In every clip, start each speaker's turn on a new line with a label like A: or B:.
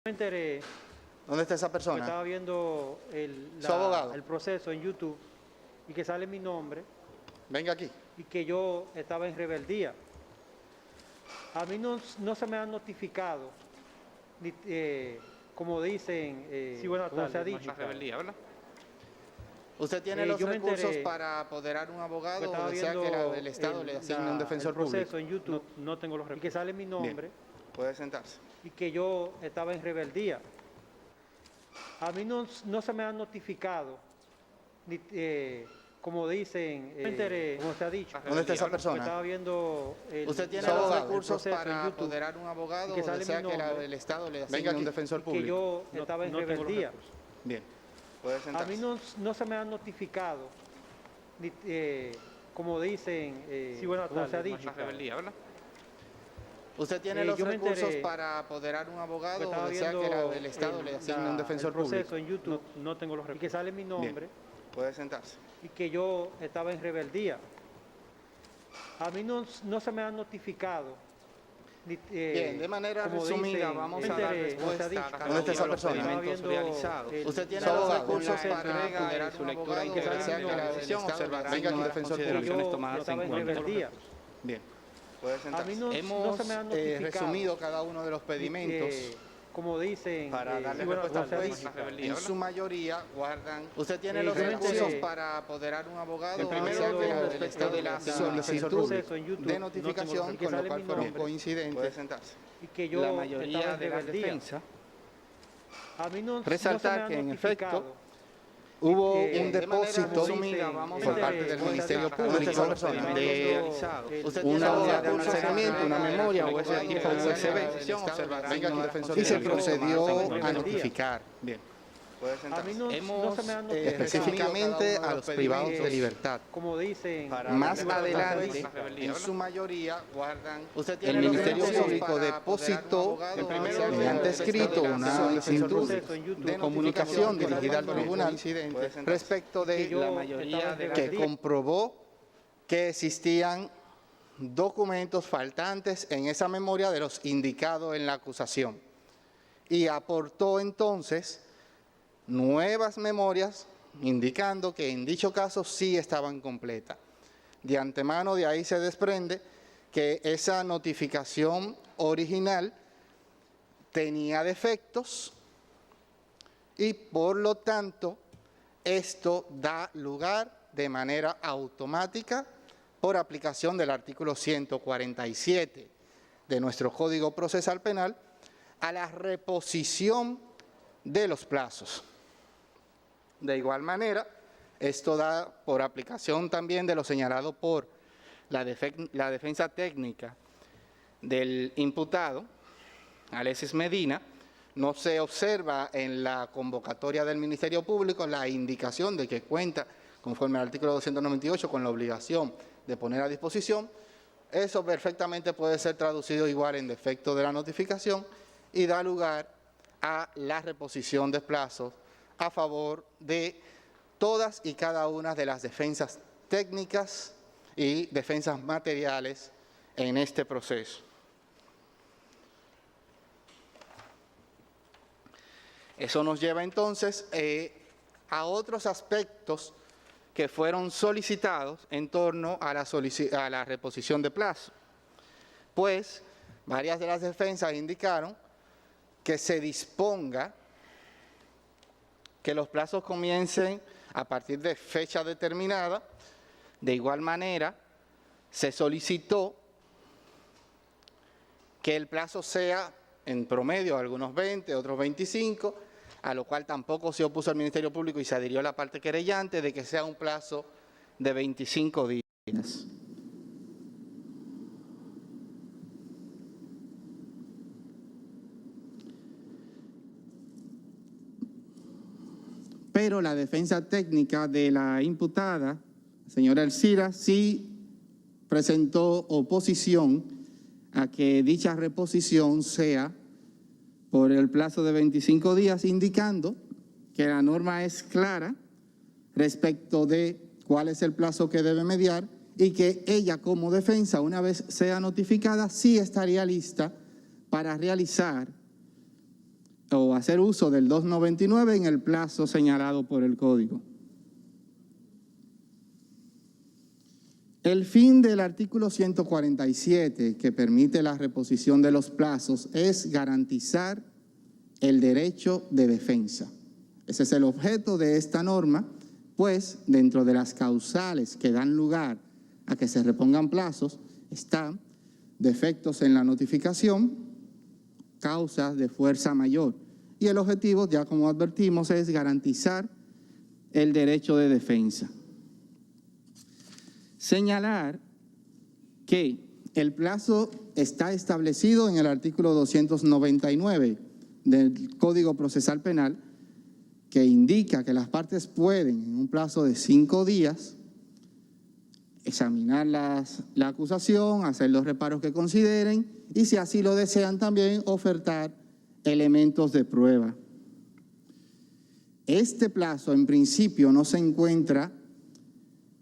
A: Me enteré.
B: ¿Dónde está esa persona?
A: Estaba viendo
B: ¿Su abogado?
A: el proceso en YouTube y que sale mi nombre
B: Venga aquí.
A: y que yo estaba en rebeldía. A mí no se me ha notificado, ni, como dicen, como se ha dicho.
C: Rebeldía, ¿verdad?
B: ¿Usted tiene los
A: yo me
B: recursos
A: enteré
B: para apoderar un abogado
A: estaba
B: o desea que
A: viendo
B: el Estado le asigne un
A: el
B: defensor
A: proceso
B: público?
A: en YouTube
C: No tengo los
A: y que
C: recursos.
A: sale mi nombre
B: Puede sentarse.
A: y que yo estaba en rebeldía. A mí no se me ha notificado, ni, como dicen, me enteré, como se ha dicho.
B: ¿Dónde está esa persona?
A: Estaba viendo
B: ¿Usted tiene
A: el
B: los recursos
A: proceso en
B: para
A: YouTube
B: apoderar un abogado
A: y que
B: o
A: sale
B: desea
A: mi
B: que
A: nombre
B: el Estado le asigne
A: Venga
B: un
A: aquí.
B: defensor
A: que
B: público?
A: yo estaba en
C: no tengo los
A: rebeldía.
C: recursos.
B: Bien. Puede
A: A
B: sentarse.
A: mí no se me ha notificado, ni, como dicen, como se ha dicho.
C: Rebeldía, ¿verdad?
B: ¿Usted tiene los
A: yo me
B: recursos
A: enteré
B: para apoderar un abogado
A: estaba
B: o desea que
A: viendo
B: el Estado le asigne un defensor
A: el proceso
B: público?
A: en YouTube
C: No tengo los
A: y que
C: recursos.
A: sale mi nombre
B: Puede sentarse.
A: y que yo estaba en rebeldía. A mí no se me ha notificado, ni,
B: Bien, de manera
A: como
B: resumida
A: dicen,
B: vamos
A: me
B: a dar
A: enteré, como se ha
B: respuesta
A: dicho.
B: a cada uno de los
A: Estaba
B: procedimientos
A: viendo
C: realizados.
B: ¿Usted tiene
A: su
B: los
A: abogado,
B: recursos
A: una
B: para
A: entrega
B: apoderar
C: su
B: un
C: lectura
B: abogado o
C: integral
B: desea
A: de
B: que
A: la
B: el
C: decisión
B: Estado le
C: observará
B: asigne un
C: las
B: defensor
C: consideraciones
B: público?
C: tomadas
A: estaba
C: en
A: en
C: cuenta.
A: rebeldía.
B: Bien. Puede
A: A
B: sentarse.
A: mí no
B: Hemos
A: se me ha notificado,
B: resumido cada uno de los pedimentos
A: como dicen,
B: para darle
A: como
B: respuesta
A: se ha
B: al
A: dicho.
B: juez.
C: Rebeldía,
B: En
C: ¿verdad?
B: su mayoría guardan. ¿Usted tiene los
A: yo me
B: recursos
A: enteré
B: para apoderar un abogado
A: el
B: o
A: primero
B: desea que el
A: respecto
B: Estado
A: de
B: le
A: la
B: asigne un defensor
A: solicitud
B: público?
A: en YouTube,
B: De
A: no
B: notificación,
A: tengo- que
B: con lo
A: sale
B: cual
A: mi
B: fueron
A: nombre.
B: coincidentes. Puede sentarse.
A: y que yo
C: La
A: estaba
C: mayoría
A: en
C: de la
A: rebeldía.
C: defensa
A: A mí no se
B: Resaltar
A: me ha
B: que, en
A: notificado,
B: efecto, hubo un
A: de manera
B: depósito
A: resumida,
B: por
A: vamos a
B: parte
A: ver,
B: del
A: como
B: Ministerio
A: se
B: Público
A: dice,
B: de
A: estaba viendo
B: usted
A: una
B: tiene
A: unidad
B: de
A: de
B: almacenamiento, una memoria USB tipo USB, venga aquí, y se procedió a notificar. Bien.
A: A mí no se me ha notificado,
B: Específicamente a los privados de libertad.
A: como dicen,
B: Más adelante,
C: rebeldía,
B: en
C: ¿verdad?
B: su mayoría guardan. Usted
C: El
B: tiene los
C: Ministerio
B: recursos
C: Público
B: para
A: depositó,
B: apoderar un abogado,
A: primero,
B: mediante escrito una solicitud
A: proceso en YouTube,
B: de comunicación
A: que sale
B: dirigida al
A: mi nombre,
B: tribunal respecto
A: que
B: de
A: yo
C: la mayoría
A: estaba en
C: de la
B: que
A: rebeldía.
B: comprobó que existían documentos faltantes en esa memoria de los indicados en la acusación y aportó entonces nuevas memorias indicando que en dicho caso sí estaban completas. De antemano de ahí se desprende que esa notificación original tenía defectos y por lo tanto esto da lugar de manera automática por aplicación del artículo 147 de nuestro Código Procesal Penal a la reposición de los plazos. De igual manera, esto da por aplicación también de lo señalado por la defensa técnica del imputado, Alexis Medina. No se observa en la convocatoria del Ministerio Público la indicación de que cuenta, conforme al artículo 298, con la obligación de poner a disposición. Eso perfectamente puede ser traducido igual en defecto de la notificación y da lugar a la reposición de plazos a favor de todas y cada una de las defensas técnicas y defensas materiales en este proceso. Eso nos lleva entonces a otros aspectos que fueron solicitados en torno a la reposición de plazo. Pues varias de las defensas indicaron que se disponga que los plazos comiencen a partir de fecha determinada. De igual manera, se solicitó que el plazo sea en promedio algunos 20, otros 25, a lo cual tampoco se opuso el Ministerio Público y se adhirió la parte querellante de que sea un plazo de 25 días. Pero la defensa técnica de la imputada, señora Elcira, sí presentó oposición a que dicha reposición sea por el plazo de 25 días, indicando que la norma es clara respecto de cuál es el plazo que debe mediar y que ella como defensa, una vez sea notificada, sí estaría lista para realizar o hacer uso del 299 en el plazo señalado por el Código. El fin del artículo 147, que permite la reposición de los plazos, es garantizar el derecho de defensa. Ese es el objeto de esta norma, pues dentro de las causales que dan lugar a que se repongan plazos están defectos en la notificación, causas de fuerza mayor. Y el objetivo, ya como advertimos, es garantizar el derecho de defensa. Señalar que el plazo está establecido en el artículo 299 del Código Procesal Penal, que indica que las partes pueden, en un plazo de 5 días, examinar la acusación, hacer los reparos que consideren y, si así lo desean, también ofertar elementos de prueba. Este plazo, en principio, no se encuentra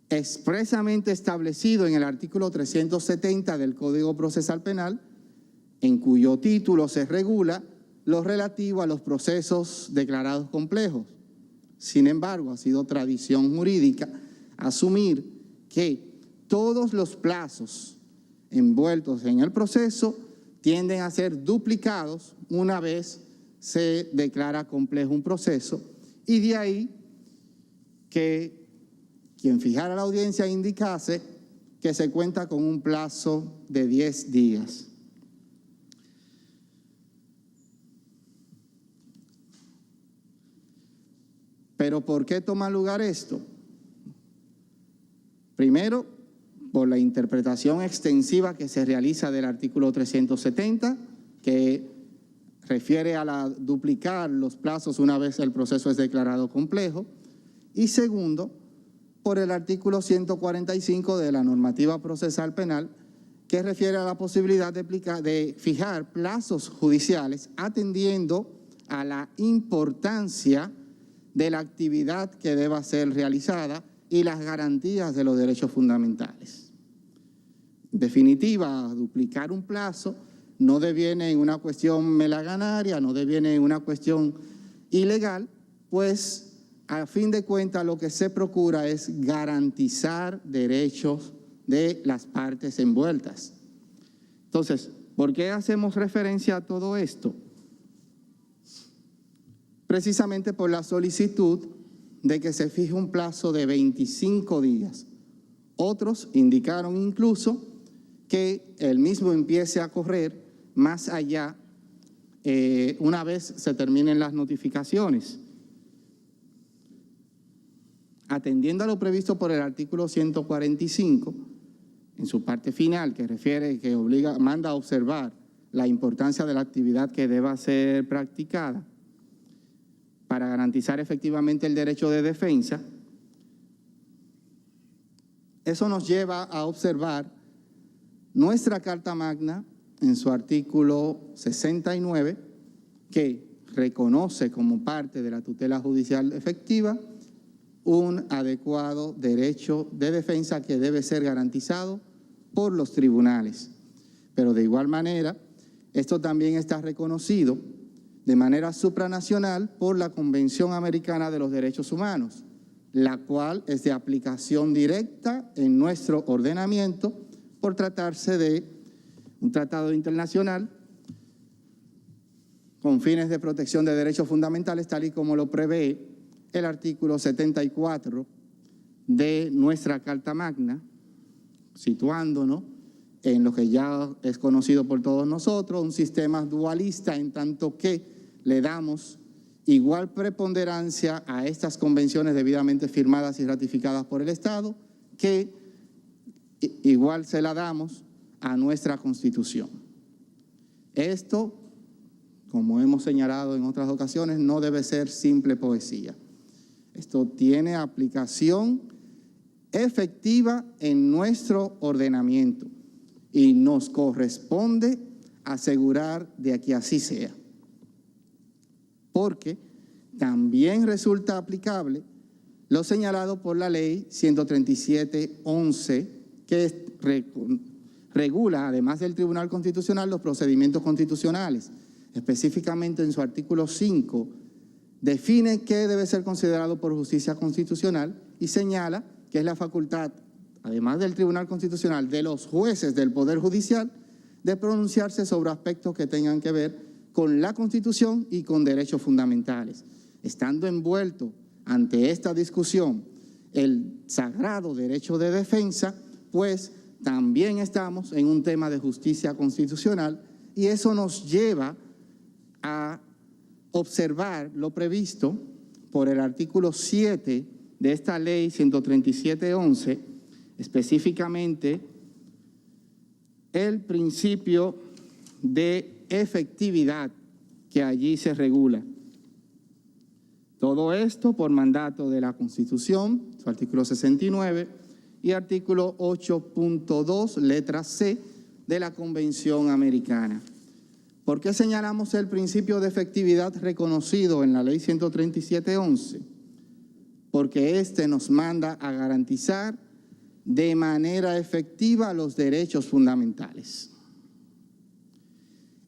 B: expresamente establecido en el artículo 370 del Código Procesal Penal, en cuyo título se regula lo relativo a los procesos declarados complejos. Sin embargo, ha sido tradición jurídica asumir que todos los plazos envueltos en el proceso tienden a ser duplicados una vez se declara complejo un proceso, y de ahí que quien fijara la audiencia indicase que se cuenta con un plazo de 10 días. ¿Pero por qué toma lugar esto? Primero, por la interpretación extensiva que se realiza del artículo 370, que refiere a duplicar los plazos una vez el proceso es declarado complejo. Y segundo, por el artículo 145 de la normativa procesal penal, que refiere a la posibilidad de fijar plazos judiciales atendiendo a la importancia de la actividad que deba ser realizada y las garantías de los derechos fundamentales. En definitiva, duplicar un plazo no deviene en una cuestión melaganaria, no deviene en una cuestión ilegal, pues a fin de cuentas lo que se procura es garantizar derechos de las partes envueltas. Entonces, ¿por qué hacemos referencia a todo esto? Precisamente por la solicitud de que se fije un plazo de 25 días. Otros indicaron incluso que el mismo empiece a correr más allá una vez se terminen las notificaciones. Atendiendo a lo previsto por el artículo 145, en su parte final, que refiere, que manda a observar la importancia de la actividad que deba ser practicada para garantizar efectivamente el derecho de defensa, eso nos lleva a observar nuestra Carta Magna en su artículo 69, que reconoce como parte de la tutela judicial efectiva un adecuado derecho de defensa que debe ser garantizado por los tribunales. Pero de igual manera, esto también está reconocido de manera supranacional por la Convención Americana de los Derechos Humanos, la cual es de aplicación directa en nuestro ordenamiento por tratarse de un tratado internacional con fines de protección de derechos fundamentales, tal y como lo prevé el artículo 74 de nuestra Carta Magna, situándonos en lo que ya es conocido por todos nosotros, un sistema dualista, en tanto que le damos igual preponderancia a estas convenciones debidamente firmadas y ratificadas por el Estado, que igual se la damos a nuestra Constitución. Esto, como hemos señalado en otras ocasiones, no debe ser simple poesía. Esto tiene aplicación efectiva en nuestro ordenamiento y nos corresponde asegurar de que así sea. Porque también resulta aplicable lo señalado por la Ley 137-11, que regula, además del Tribunal Constitucional, los procedimientos constitucionales. específicamente en su artículo 5, define qué debe ser considerado por justicia constitucional y señala que es la facultad, además del Tribunal Constitucional, de los jueces del Poder Judicial, de pronunciarse sobre aspectos que tengan que ver con la Constitución y con derechos fundamentales. Estando envuelto ante esta discusión el sagrado derecho de defensa, pues también estamos en un tema de justicia constitucional y eso nos lleva a observar lo previsto por el artículo 7 de esta ley 137.11, específicamente el principio de efectividad que allí se regula. Todo esto por mandato de la Constitución, su artículo 69, y artículo 8.2, letra C, de la Convención Americana. ¿Por qué señalamos el principio de efectividad reconocido en la Ley 137.11? Porque este nos manda a garantizar de manera efectiva los derechos fundamentales.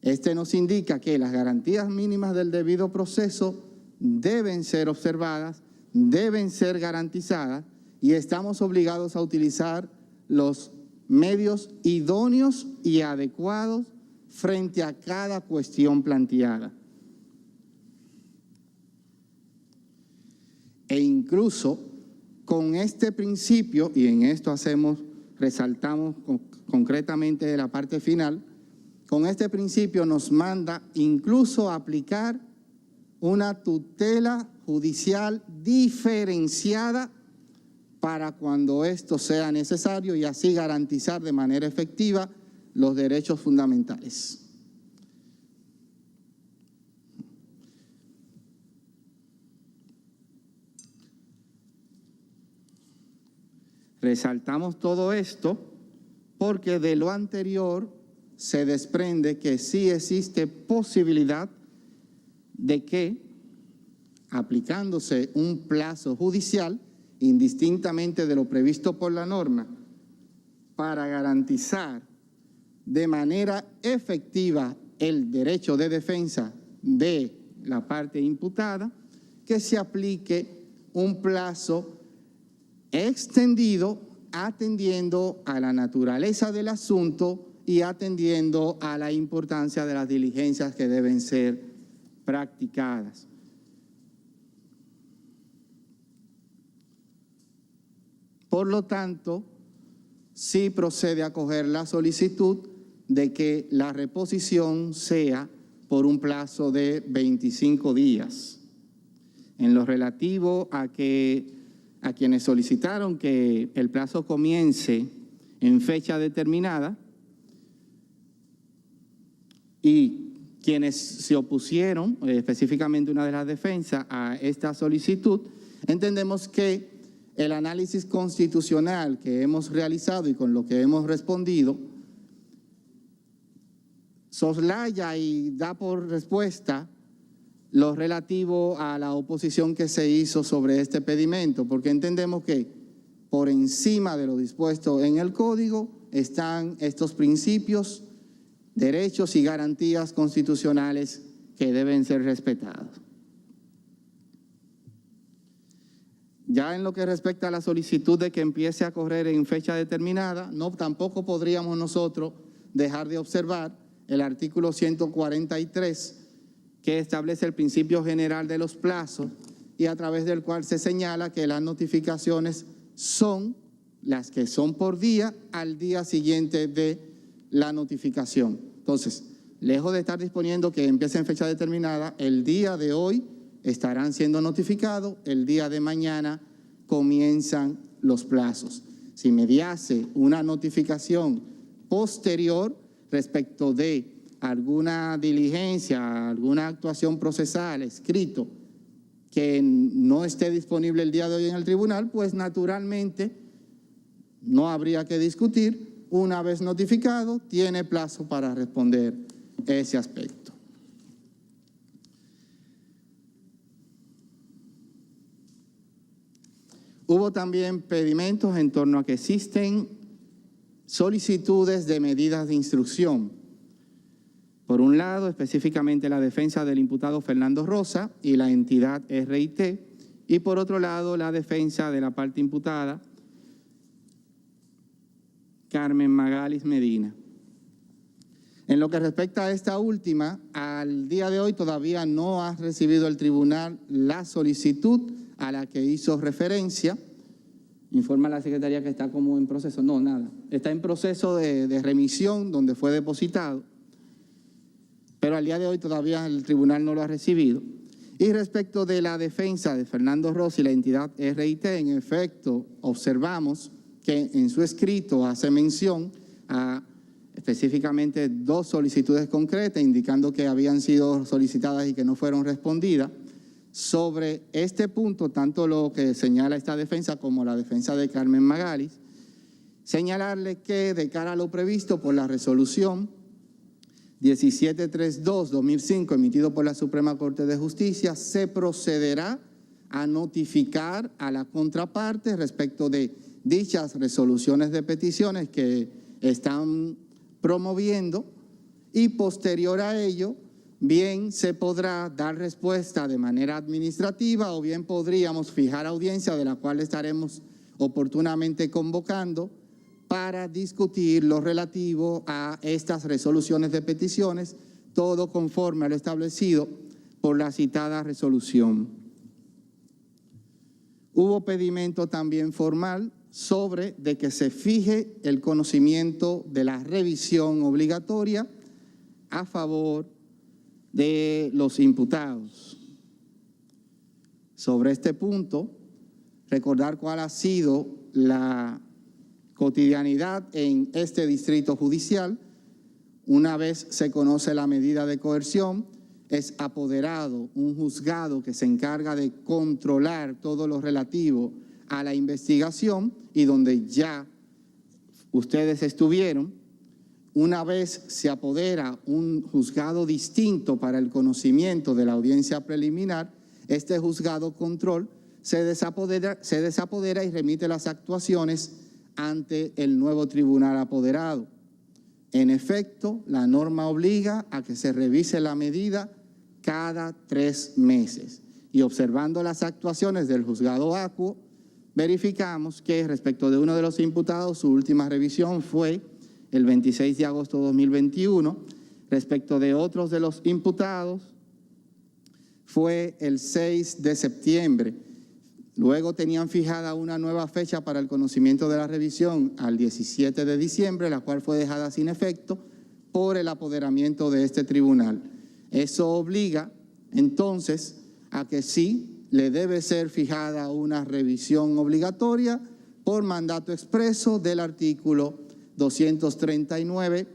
B: Este nos indica que las garantías mínimas del debido proceso deben ser observadas, deben ser garantizadas y estamos obligados a utilizar los medios idóneos y adecuados frente a cada cuestión planteada. E incluso con este principio, y en esto resaltamos concretamente de la parte final, con este principio nos manda incluso a aplicar una tutela judicial diferenciada para cuando esto sea necesario y así garantizar de manera efectiva los derechos fundamentales. Resaltamos todo esto porque de lo anterior se desprende que sí existe posibilidad de que, aplicándose un plazo judicial, indistintamente de lo previsto por la norma, para garantizar de manera efectiva el derecho de defensa de la parte imputada, que se aplique un plazo extendido atendiendo a la naturaleza del asunto y atendiendo a la importancia de las diligencias que deben ser practicadas. Por lo tanto, sí procede a acoger la solicitud de que la reposición sea por un plazo de 25 días. En lo relativo a quienes solicitaron que el plazo comience en fecha determinada y quienes se opusieron, específicamente una de las defensas, a esta solicitud, entendemos que el análisis constitucional que hemos realizado y con lo que hemos respondido soslaya y da por respuesta lo relativo a la oposición que se hizo sobre este pedimento, porque entendemos que por encima de lo dispuesto en el Código están estos principios, derechos y garantías constitucionales que deben ser respetados. Ya en lo que respecta a la solicitud de que empiece a correr en fecha determinada, tampoco podríamos nosotros dejar de observar el artículo 143, que establece el principio general de los plazos y a través del cual se señala que las notificaciones son las que son por día al día siguiente de la notificación. Entonces, lejos de estar disponiendo que empiece en fecha determinada, el día de hoy estarán siendo notificados, el día de mañana comienzan los plazos. Si mediase una notificación posterior respecto de alguna diligencia, alguna actuación procesal, escrito, que no esté disponible el día de hoy en el tribunal, pues naturalmente no habría que discutir. Una vez notificado, tiene plazo para responder ese aspecto. Hubo también pedimentos en torno a que existen solicitudes de medidas de instrucción. Por un lado, específicamente la defensa del imputado Fernando Rosa y la entidad RIT, y por otro lado, la defensa de la parte imputada, Carmen Magalis Medina. En lo que respecta a esta última, al día de hoy todavía no ha recibido el tribunal la solicitud a la que hizo referencia. Informa la Secretaría que está como en proceso. No, nada. Está en proceso de remisión donde fue depositado. Pero al día de hoy todavía el tribunal no lo ha recibido. Y respecto de la defensa de Fernando Rossi y la entidad RIT, en efecto, observamos que en su escrito hace mención a específicamente 2 solicitudes concretas, indicando que habían sido solicitadas y que no fueron respondidas. Sobre este punto, tanto lo que señala esta defensa como la defensa de Carmen Magalis, señalarle que de cara a lo previsto por la resolución 1732-2005 emitido por la Suprema Corte de Justicia, se procederá a notificar a la contraparte respecto de dichas resoluciones de peticiones que están promoviendo, y posterior a ello, bien se podrá dar respuesta de manera administrativa o bien podríamos fijar audiencia de la cual estaremos oportunamente convocando para discutir lo relativo a estas resoluciones de peticiones, todo conforme a lo establecido por la citada resolución. Hubo pedimento también formal sobre de que se fije el conocimiento de la revisión obligatoria a favor de los imputados. Sobre este punto, recordar cuál ha sido la cotidianidad en este distrito judicial. Una vez se conoce la medida de coerción, es apoderado un juzgado que se encarga de controlar todo lo relativo a la investigación y donde ya ustedes estuvieron. Una vez se apodera un juzgado distinto para el conocimiento de la audiencia preliminar, este juzgado control se desapodera y remite las actuaciones ante el nuevo tribunal apoderado. En efecto, la norma obliga a que se revise la medida cada 3 meses. Y observando las actuaciones del juzgado acuo, verificamos que respecto de uno de los imputados, su última revisión fue el 26 de agosto de 2021. Respecto de otros de los imputados, fue el 6 de septiembre. Luego tenían fijada una nueva fecha para el conocimiento de la revisión al 17 de diciembre, la cual fue dejada sin efecto por el apoderamiento de este tribunal. Eso obliga, entonces, a que sí le debe ser fijada una revisión obligatoria por mandato expreso del artículo 239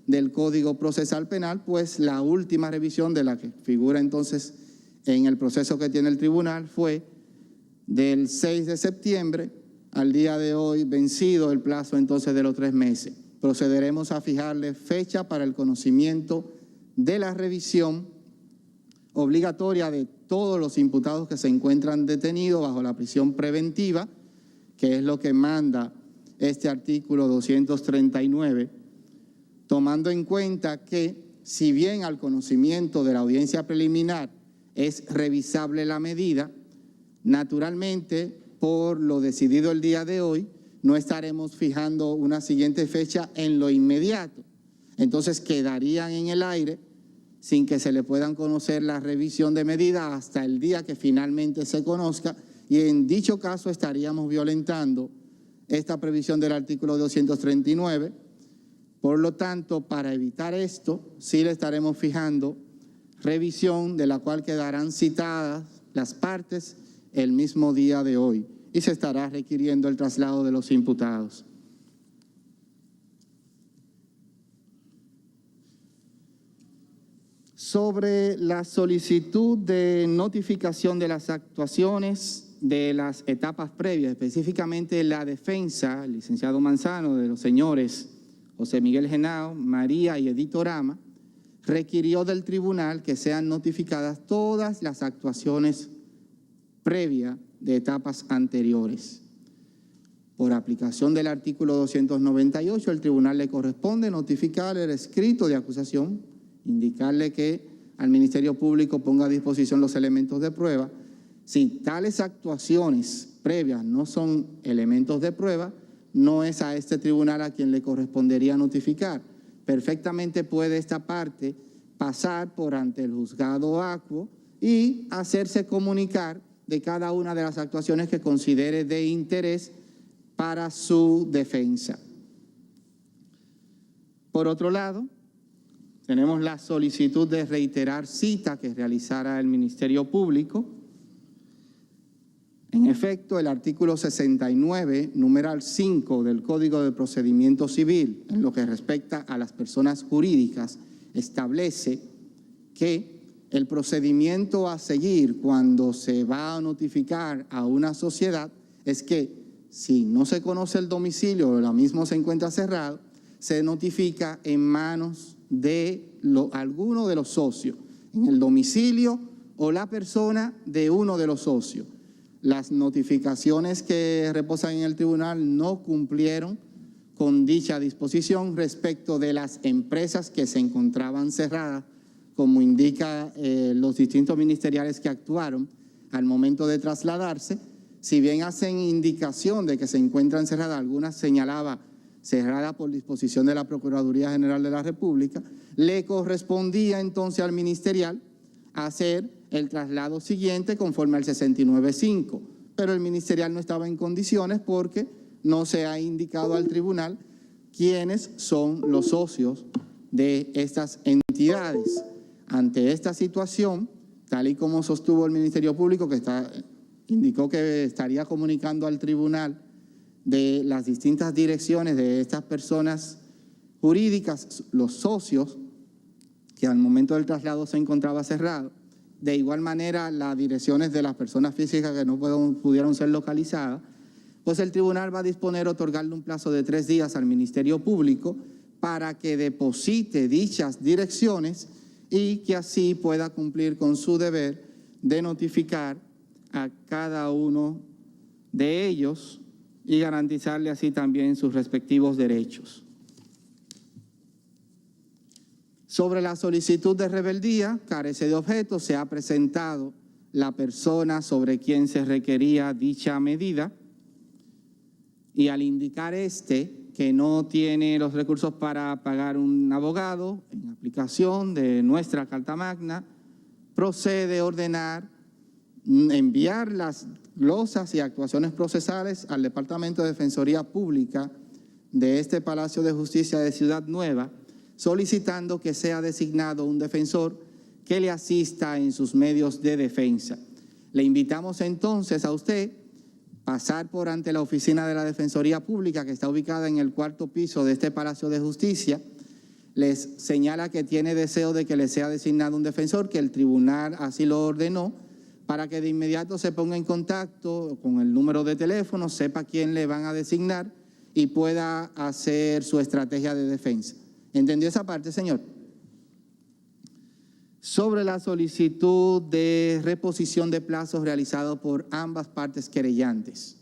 B: del Código Procesal Penal, pues la última revisión de la que figura entonces en el proceso que tiene el tribunal fue del 6 de septiembre al día de hoy, vencido el plazo entonces de los 3 meses. Procederemos a fijarle fecha para el conocimiento de la revisión obligatoria de todos los imputados que se encuentran detenidos bajo la prisión preventiva, que es lo que manda este artículo 239, tomando en cuenta que si bien al conocimiento de la audiencia preliminar es revisable la medida, naturalmente, por lo decidido el día de hoy, no estaremos fijando una siguiente fecha en lo inmediato. Entonces quedarían en el aire sin que se le puedan conocer la revisión de medida hasta el día que finalmente se conozca, y en dicho caso estaríamos violentando esta previsión del artículo 239. Por lo tanto, para evitar esto, sí le estaremos fijando revisión de la cual quedarán citadas las partes el mismo día de hoy y se estará requiriendo el traslado de los imputados. Sobre la solicitud de notificación de las actuaciones de las etapas previas, específicamente la defensa, el licenciado Manzano, de los señores José Miguel Genao, María y Edith Orama, requirió del tribunal que sean notificadas todas las actuaciones previas de etapas anteriores. Por aplicación del artículo 298, el tribunal le corresponde notificar el escrito de acusación indicarle que al Ministerio Público ponga a disposición los elementos de prueba. Si tales actuaciones previas no son elementos de prueba, no es a este tribunal a quien le correspondería notificar. Perfectamente puede esta parte pasar por ante el juzgado acuo y hacerse comunicar de cada una de las actuaciones que considere de interés para su defensa. Por otro lado, tenemos la solicitud de reiterar cita que realizara el Ministerio Público. En efecto, el artículo 69, numeral 5 del Código de Procedimiento Civil, en lo que respecta a las personas jurídicas, establece que el procedimiento a seguir cuando se va a notificar a una sociedad es que si no se conoce el domicilio o la misma se encuentra cerrado, se notifica en manos de alguno de los socios, en el domicilio o la persona de uno de los socios. Las notificaciones que reposan en el tribunal no cumplieron con dicha disposición respecto de las empresas que se encontraban cerradas, como indica los distintos ministeriales que actuaron al momento de trasladarse. Si bien hacen indicación de que se encuentran cerradas, algunas señalaba cerrada por disposición de la Procuraduría General de la República, le correspondía entonces al ministerial hacer el traslado siguiente conforme al 69.5, pero el ministerial no estaba en condiciones porque no se ha indicado al tribunal quiénes son los socios de estas entidades. Ante esta situación, tal y como sostuvo el Ministerio Público, que indicó que estaría comunicando al tribunal de las distintas direcciones de estas personas jurídicas, los socios, que al momento del traslado se encontraba cerrado. De igual manera, las direcciones de las personas físicas que no pudieron ser localizadas, pues el tribunal va a disponer otorgarle un plazo de 3 días al Ministerio Público para que deposite dichas direcciones y que así pueda cumplir con su deber de notificar a cada uno de ellos y garantizarle así también sus respectivos derechos. Sobre la solicitud de rebeldía, carece de objeto, se ha presentado la persona sobre quien se requería dicha medida y al indicar que no tiene los recursos para pagar un abogado en aplicación de nuestra Carta Magna, procede a ordenar enviar las glosas y actuaciones procesales al Departamento de Defensoría Pública de este Palacio de Justicia de Ciudad Nueva, solicitando que sea designado un defensor que le asista en sus medios de defensa. Le invitamos entonces a usted pasar por ante la oficina de la Defensoría Pública, que está ubicada en el 4º piso de este Palacio de Justicia. Les señala que tiene deseo de que le sea designado un defensor, que el tribunal así lo ordenó, para que de inmediato se ponga en contacto con el número de teléfono, sepa quién le van a designar y pueda hacer su estrategia de defensa. ¿Entendió esa parte, señor? Sobre la solicitud de reposición de plazos realizado por ambas partes querellantes.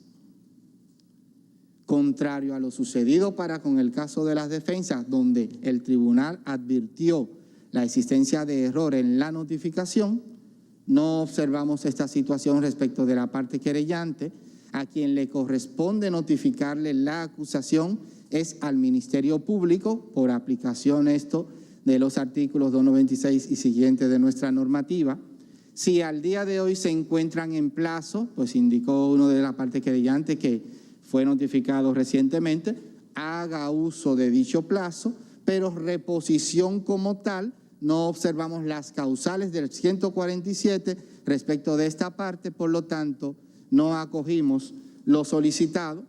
B: Contrario a lo sucedido con el caso de las defensas, donde el tribunal advirtió la existencia de error en la notificación, no observamos esta situación respecto de la parte querellante. A quien le corresponde notificarle la acusación es al Ministerio Público, por aplicación de los artículos 296 y siguientes de nuestra normativa. Si al día de hoy se encuentran en plazo, pues indicó uno de la parte querellante que fue notificado recientemente, haga uso de dicho plazo, pero reposición como tal, no observamos las causales del 147 respecto de esta parte, por lo tanto, no acogimos lo solicitado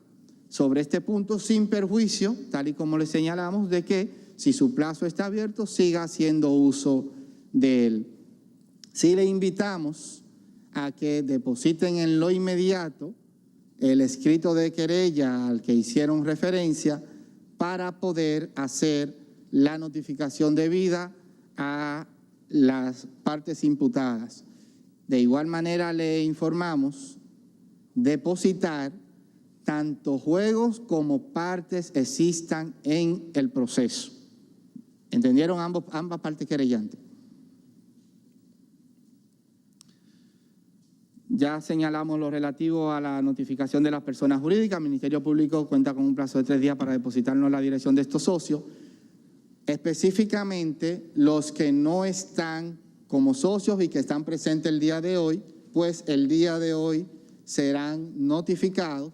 B: sobre este punto, sin perjuicio, tal y como le señalamos, de que si su plazo está abierto, siga haciendo uso de él. Sí le invitamos a que depositen en lo inmediato el escrito de querella al que hicieron referencia para poder hacer la notificación debida a las partes imputadas. De igual manera le informamos depositar tanto juegos como partes existan en el proceso. ¿Entendieron ambas partes querellantes? Ya señalamos lo relativo a la notificación de las personas jurídicas. El Ministerio Público cuenta con un plazo de 3 días para depositarnos la dirección de estos socios. Específicamente, los que no están como socios y que están presentes el día de hoy, pues el día de hoy serán notificados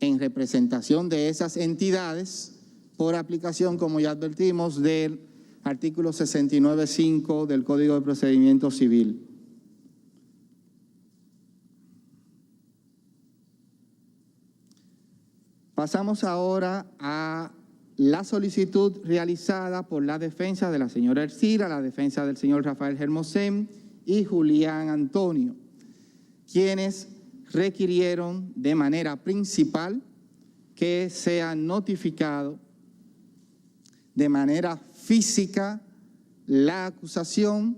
B: en representación de esas entidades por aplicación, como ya advertimos, del artículo 69.5 del Código de Procedimiento Civil. Pasamos ahora a la solicitud realizada por la defensa de la señora Ercira, la defensa del señor Rafael Hermosén y Julián Antonio, quienes requirieron de manera principal que sea notificado de manera física la acusación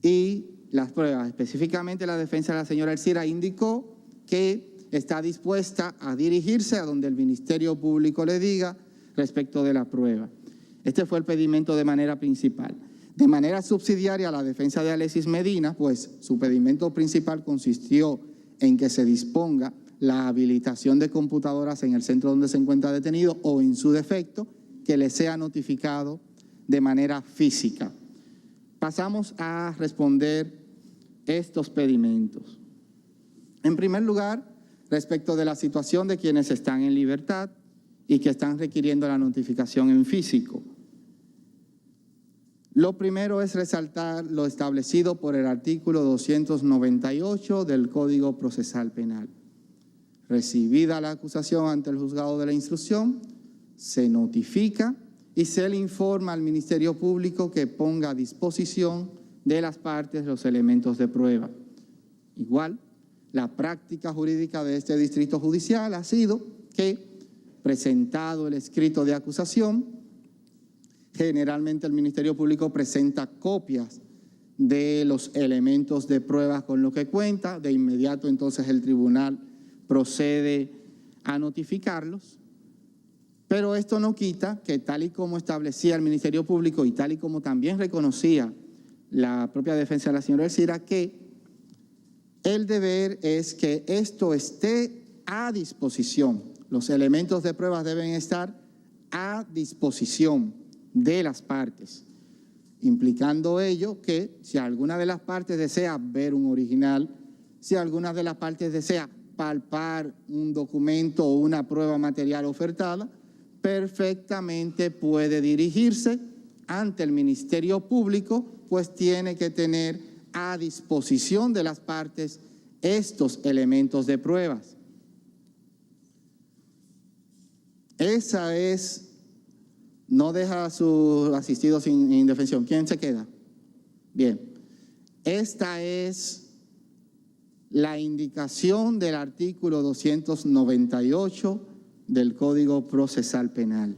B: y las pruebas. Específicamente, la defensa de la señora Ercira indicó que está dispuesta a dirigirse a donde el Ministerio Público le diga respecto de la prueba. Este fue el pedimento de manera principal. De manera subsidiaria, la defensa de Alexis Medina, pues su pedimento principal consistió en que se disponga la habilitación de computadoras en el centro donde se encuentra detenido o, en su defecto, que le sea notificado de manera física. Pasamos a responder estos pedimentos. En primer lugar, respecto de la situación de quienes están en libertad y que están requiriendo la notificación en físico. Lo primero es resaltar lo establecido por el artículo 298 del Código Procesal Penal. Recibida la acusación ante el juzgado de la instrucción, se notifica y se le informa al Ministerio Público que ponga a disposición de las partes los elementos de prueba. Igual, la práctica jurídica de este distrito judicial ha sido que, presentado el escrito de acusación, generalmente el Ministerio Público presenta copias de los elementos de prueba con lo que cuenta. De inmediato, entonces, el tribunal procede a notificarlos. Pero esto no quita que, tal y como establecía el Ministerio Público y tal y como también reconocía la propia defensa de la señora Ercira, que el deber es que esto esté a disposición. Los elementos de pruebas deben estar a disposición de las partes, implicando ello que si alguna de las partes desea ver un original, si alguna de las partes desea palpar un documento o una prueba material ofertada, perfectamente puede dirigirse ante el Ministerio Público, pues tiene que tener a disposición de las partes estos elementos de pruebas. Esa es, no deja a su asistido sin indefensión. ¿Quién se queda? Bien, esta es la indicación del artículo 298 del Código Procesal Penal.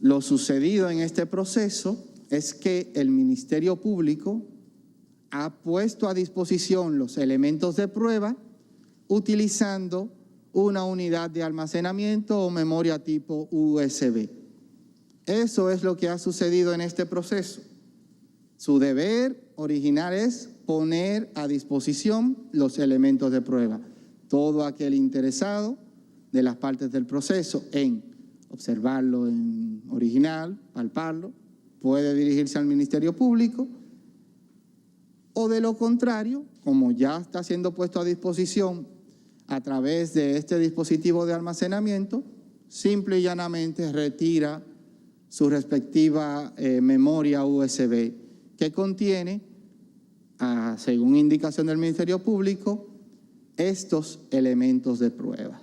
B: Lo sucedido en este proceso es que el Ministerio Público ha puesto a disposición los elementos de prueba utilizando una unidad de almacenamiento o memoria tipo USB. Eso es lo que ha sucedido en este proceso. Su deber original es poner a disposición los elementos de prueba. Todo aquel interesado de las partes del proceso en observarlo en original, palparlo, puede dirigirse al Ministerio Público, o de lo contrario, como ya está siendo puesto a disposición a través de este dispositivo de almacenamiento, simple y llanamente retira su respectiva memoria USB que contiene, según indicación del Ministerio Público, estos elementos de pruebas.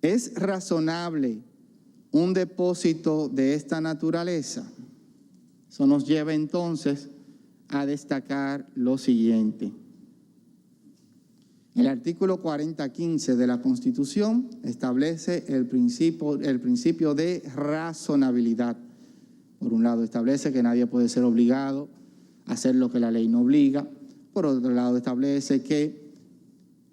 B: ¿Es razonable un depósito de esta naturaleza? Eso nos lleva entonces a destacar lo siguiente. El artículo 4015 de la Constitución establece el principio de razonabilidad. Por un lado, establece que nadie puede ser obligado a hacer lo que la ley no obliga. Por otro lado, establece que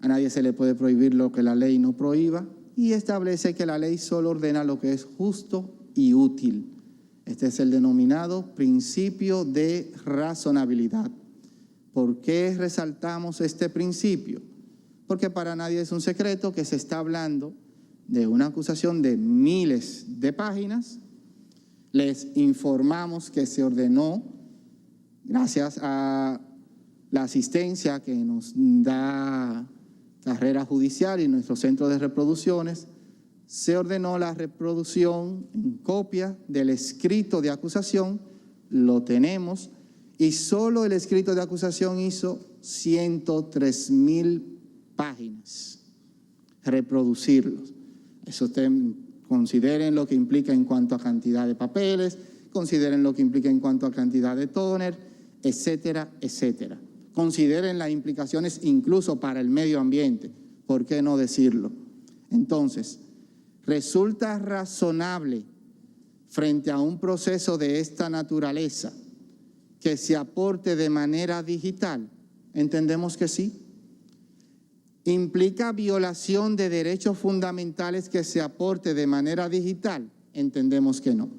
B: a nadie se le puede prohibir lo que la ley no prohíba. y establece que la ley solo ordena lo que es justo y útil. Este es el denominado principio de razonabilidad. ¿Por qué resaltamos este principio? Porque para nadie es un secreto que se está hablando de una acusación de miles de páginas. Les informamos que se ordenó, gracias a la asistencia que nos da Carrera Judicial y nuestro centro de reproducciones, se ordenó la reproducción en copia del escrito de acusación, lo tenemos, y solo el escrito de acusación hizo 103,000 páginas. Reproducirlos. Eso usted consideren lo que implica en cuanto a cantidad de papeles, consideren lo que implica en cuanto a cantidad de tóner, etcétera, etcétera. Consideren las implicaciones incluso para el medio ambiente, ¿por qué no decirlo? Entonces, ¿resulta razonable frente a un proceso de esta naturaleza que se aporte de manera digital? Entendemos que sí. ¿Implica violación de derechos fundamentales que se aporte de manera digital? Entendemos que no.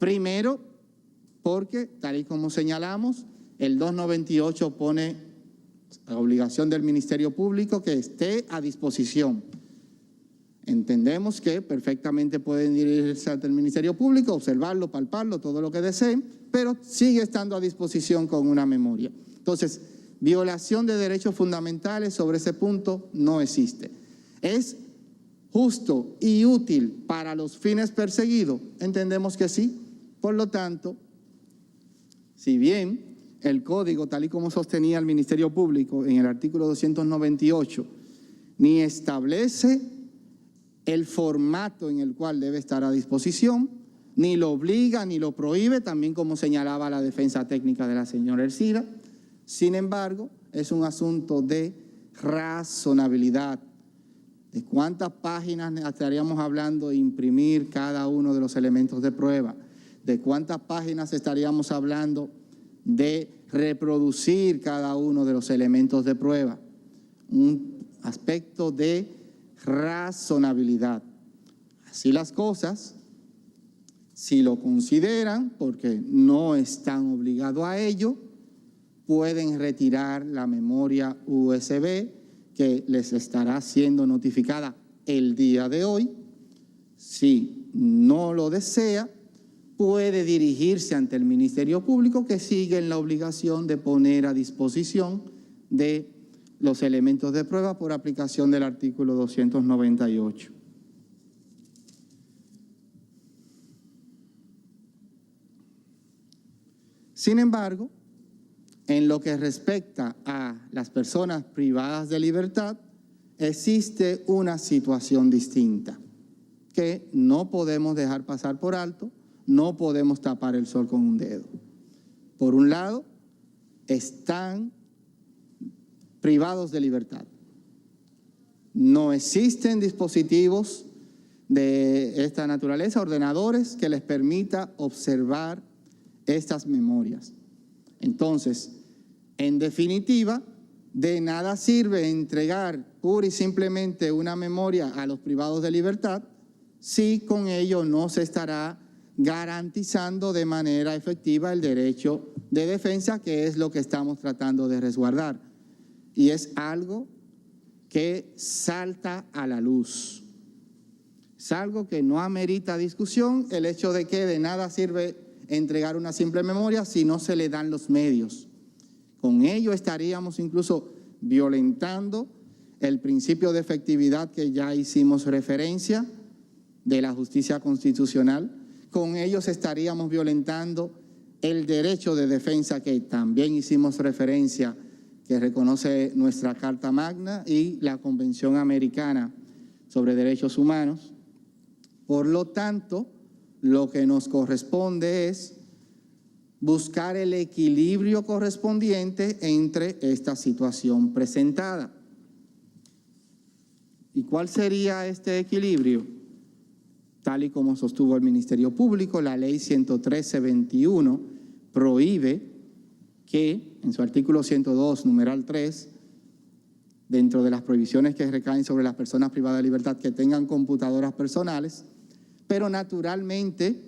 B: Primero, porque, tal y como señalamos, el 298 pone la obligación del Ministerio Público que esté a disposición. Entendemos que perfectamente pueden dirigirse ante el Ministerio Público, observarlo, palparlo, todo lo que deseen, pero sigue estando a disposición con una memoria. Entonces, violación de derechos fundamentales sobre ese punto no existe. ¿Es justo y útil para los fines perseguidos? Entendemos que sí. Por lo tanto, si bien el código, tal y como sostenía el Ministerio Público en el artículo 298, ni establece el formato en el cual debe estar a disposición, ni lo obliga, ni lo prohíbe, también como señalaba la defensa técnica de la señora Ercira. Sin embargo, es un asunto de razonabilidad. ¿De cuántas páginas estaríamos hablando de imprimir cada uno de los elementos de prueba? ¿De cuántas páginas estaríamos hablando de reproducir cada uno de los elementos de prueba? Un aspecto de razonabilidad. Así las cosas, si lo consideran, porque no están obligados a ello, pueden retirar la memoria USB que les estará siendo notificada el día de hoy. Si no lo desea, puede dirigirse ante el Ministerio Público, que sigue en la obligación de poner a disposición de los elementos de prueba por aplicación del artículo 298. Sin embargo, en lo que respecta a las personas privadas de libertad, existe una situación distinta que no podemos dejar pasar por alto, no podemos tapar el sol con un dedo. Por un lado, están privados de libertad. No existen dispositivos de esta naturaleza, ordenadores, que les permita observar estas memorias. Entonces, en definitiva, de nada sirve entregar pura y simplemente una memoria a los privados de libertad si con ello no se estará garantizando de manera efectiva el derecho de defensa, que es lo que estamos tratando de resguardar. Y es algo que salta a la luz. Es algo que no amerita discusión, el hecho de que de nada sirve entregar una simple memoria si no se le dan los medios. Con ello estaríamos incluso violentando el principio de efectividad que ya hicimos referencia de la justicia constitucional. Con ellos estaríamos violentando el derecho de defensa que también hicimos referencia, que reconoce nuestra Carta Magna y la Convención Americana sobre Derechos Humanos. Por lo tanto, lo que nos corresponde es buscar el equilibrio correspondiente entre esta situación presentada. ¿Y cuál sería este equilibrio? Tal y como sostuvo el Ministerio Público, la Ley 113-21 prohíbe que, en su artículo 102, numeral 3, dentro de las prohibiciones que recaen sobre las personas privadas de libertad que tengan computadoras personales, pero naturalmente,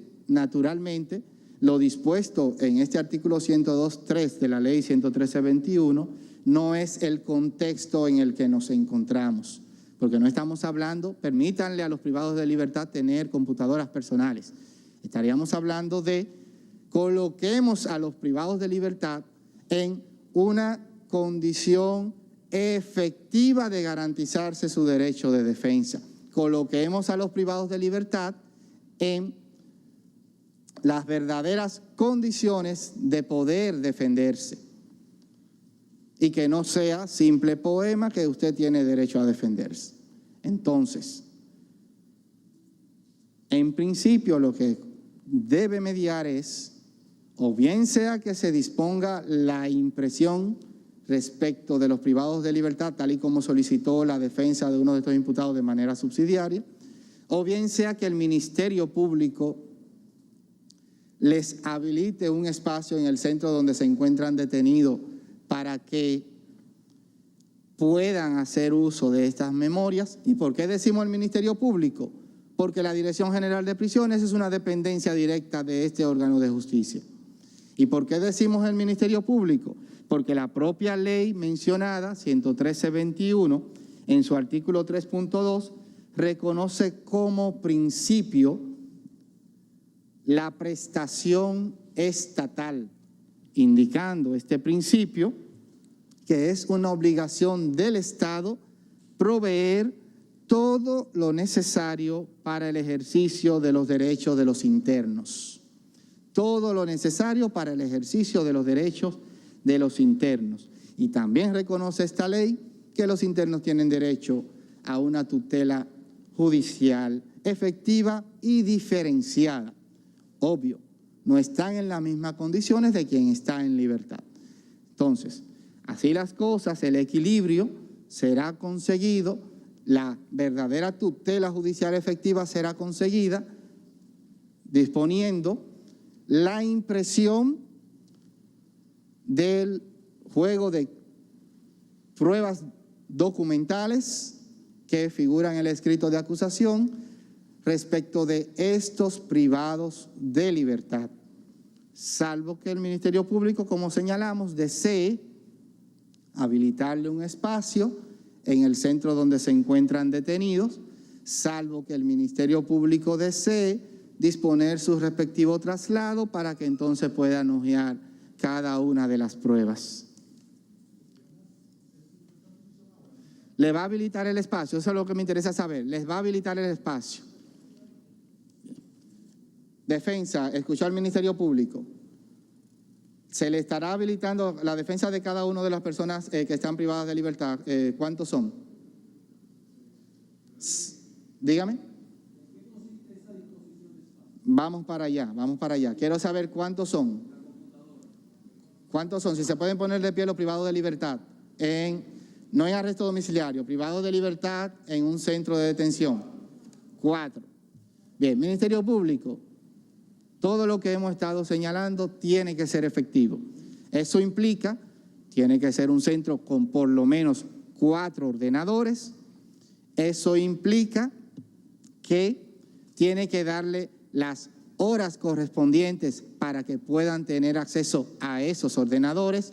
B: lo dispuesto en este artículo 102.3 de la Ley 113/21 no es el contexto en el que nos encontramos, porque no estamos hablando, permítanle a los privados de libertad tener computadoras personales. Estaríamos hablando de coloquemos a los privados de libertad en una condición efectiva de garantizarse su derecho de defensa. Coloquemos a los privados de libertad en las verdaderas condiciones de poder defenderse y que no sea simple poema que usted tiene derecho a defenderse. Entonces, en principio lo que debe mediar es, o bien sea que se disponga la impresión respecto de los privados de libertad, tal y como solicitó la defensa de uno de estos imputados de manera subsidiaria, o bien sea que el Ministerio Público les habilite un espacio en el centro donde se encuentran detenidos para que puedan hacer uso de estas memorias. ¿Y por qué decimos el Ministerio Público? Porque la Dirección General de Prisiones es una dependencia directa de este órgano de justicia. ¿Y por qué decimos el Ministerio Público? Porque la propia ley mencionada, 113/21, en su artículo 3.2, reconoce como principio la prestación estatal, indicando este principio que es una obligación del Estado proveer todo lo necesario para el ejercicio de los derechos de los internos. Todo lo necesario para el ejercicio de los derechos de los internos. Y también reconoce esta ley que los internos tienen derecho a una tutela judicial efectiva y diferenciada. Obvio, no están en las mismas condiciones de quien está en libertad. Entonces, así las cosas, el equilibrio será conseguido, la verdadera tutela judicial efectiva será conseguida disponiendo la impresión del juego de pruebas documentales que figuran en el escrito de acusación respecto de estos privados de libertad, salvo que el Ministerio Público, como señalamos, desee habilitarle un espacio en el centro donde se encuentran detenidos, salvo que el Ministerio Público desee disponer su respectivo traslado para que entonces puedan hojear cada una de las pruebas. ¿Le va a habilitar el espacio? Eso es lo que me interesa saber. ¿Les va a habilitar el espacio? Defensa, escuchó al Ministerio Público. Se le estará habilitando la defensa de cada una de las personas que están privadas de libertad. ¿Cuántos son? Dígame. Vamos para allá. Quiero saber cuántos son. ¿Cuántos son? Si se pueden poner de pie los privados de libertad, no en arresto domiciliario, privados de libertad en un centro de detención. 4. Bien, Ministerio Público. Todo lo que hemos estado señalando tiene que ser efectivo. Eso implica, tiene que ser un centro con por lo menos 4 ordenadores. Eso implica que tiene que darle las horas correspondientes para que puedan tener acceso a esos ordenadores.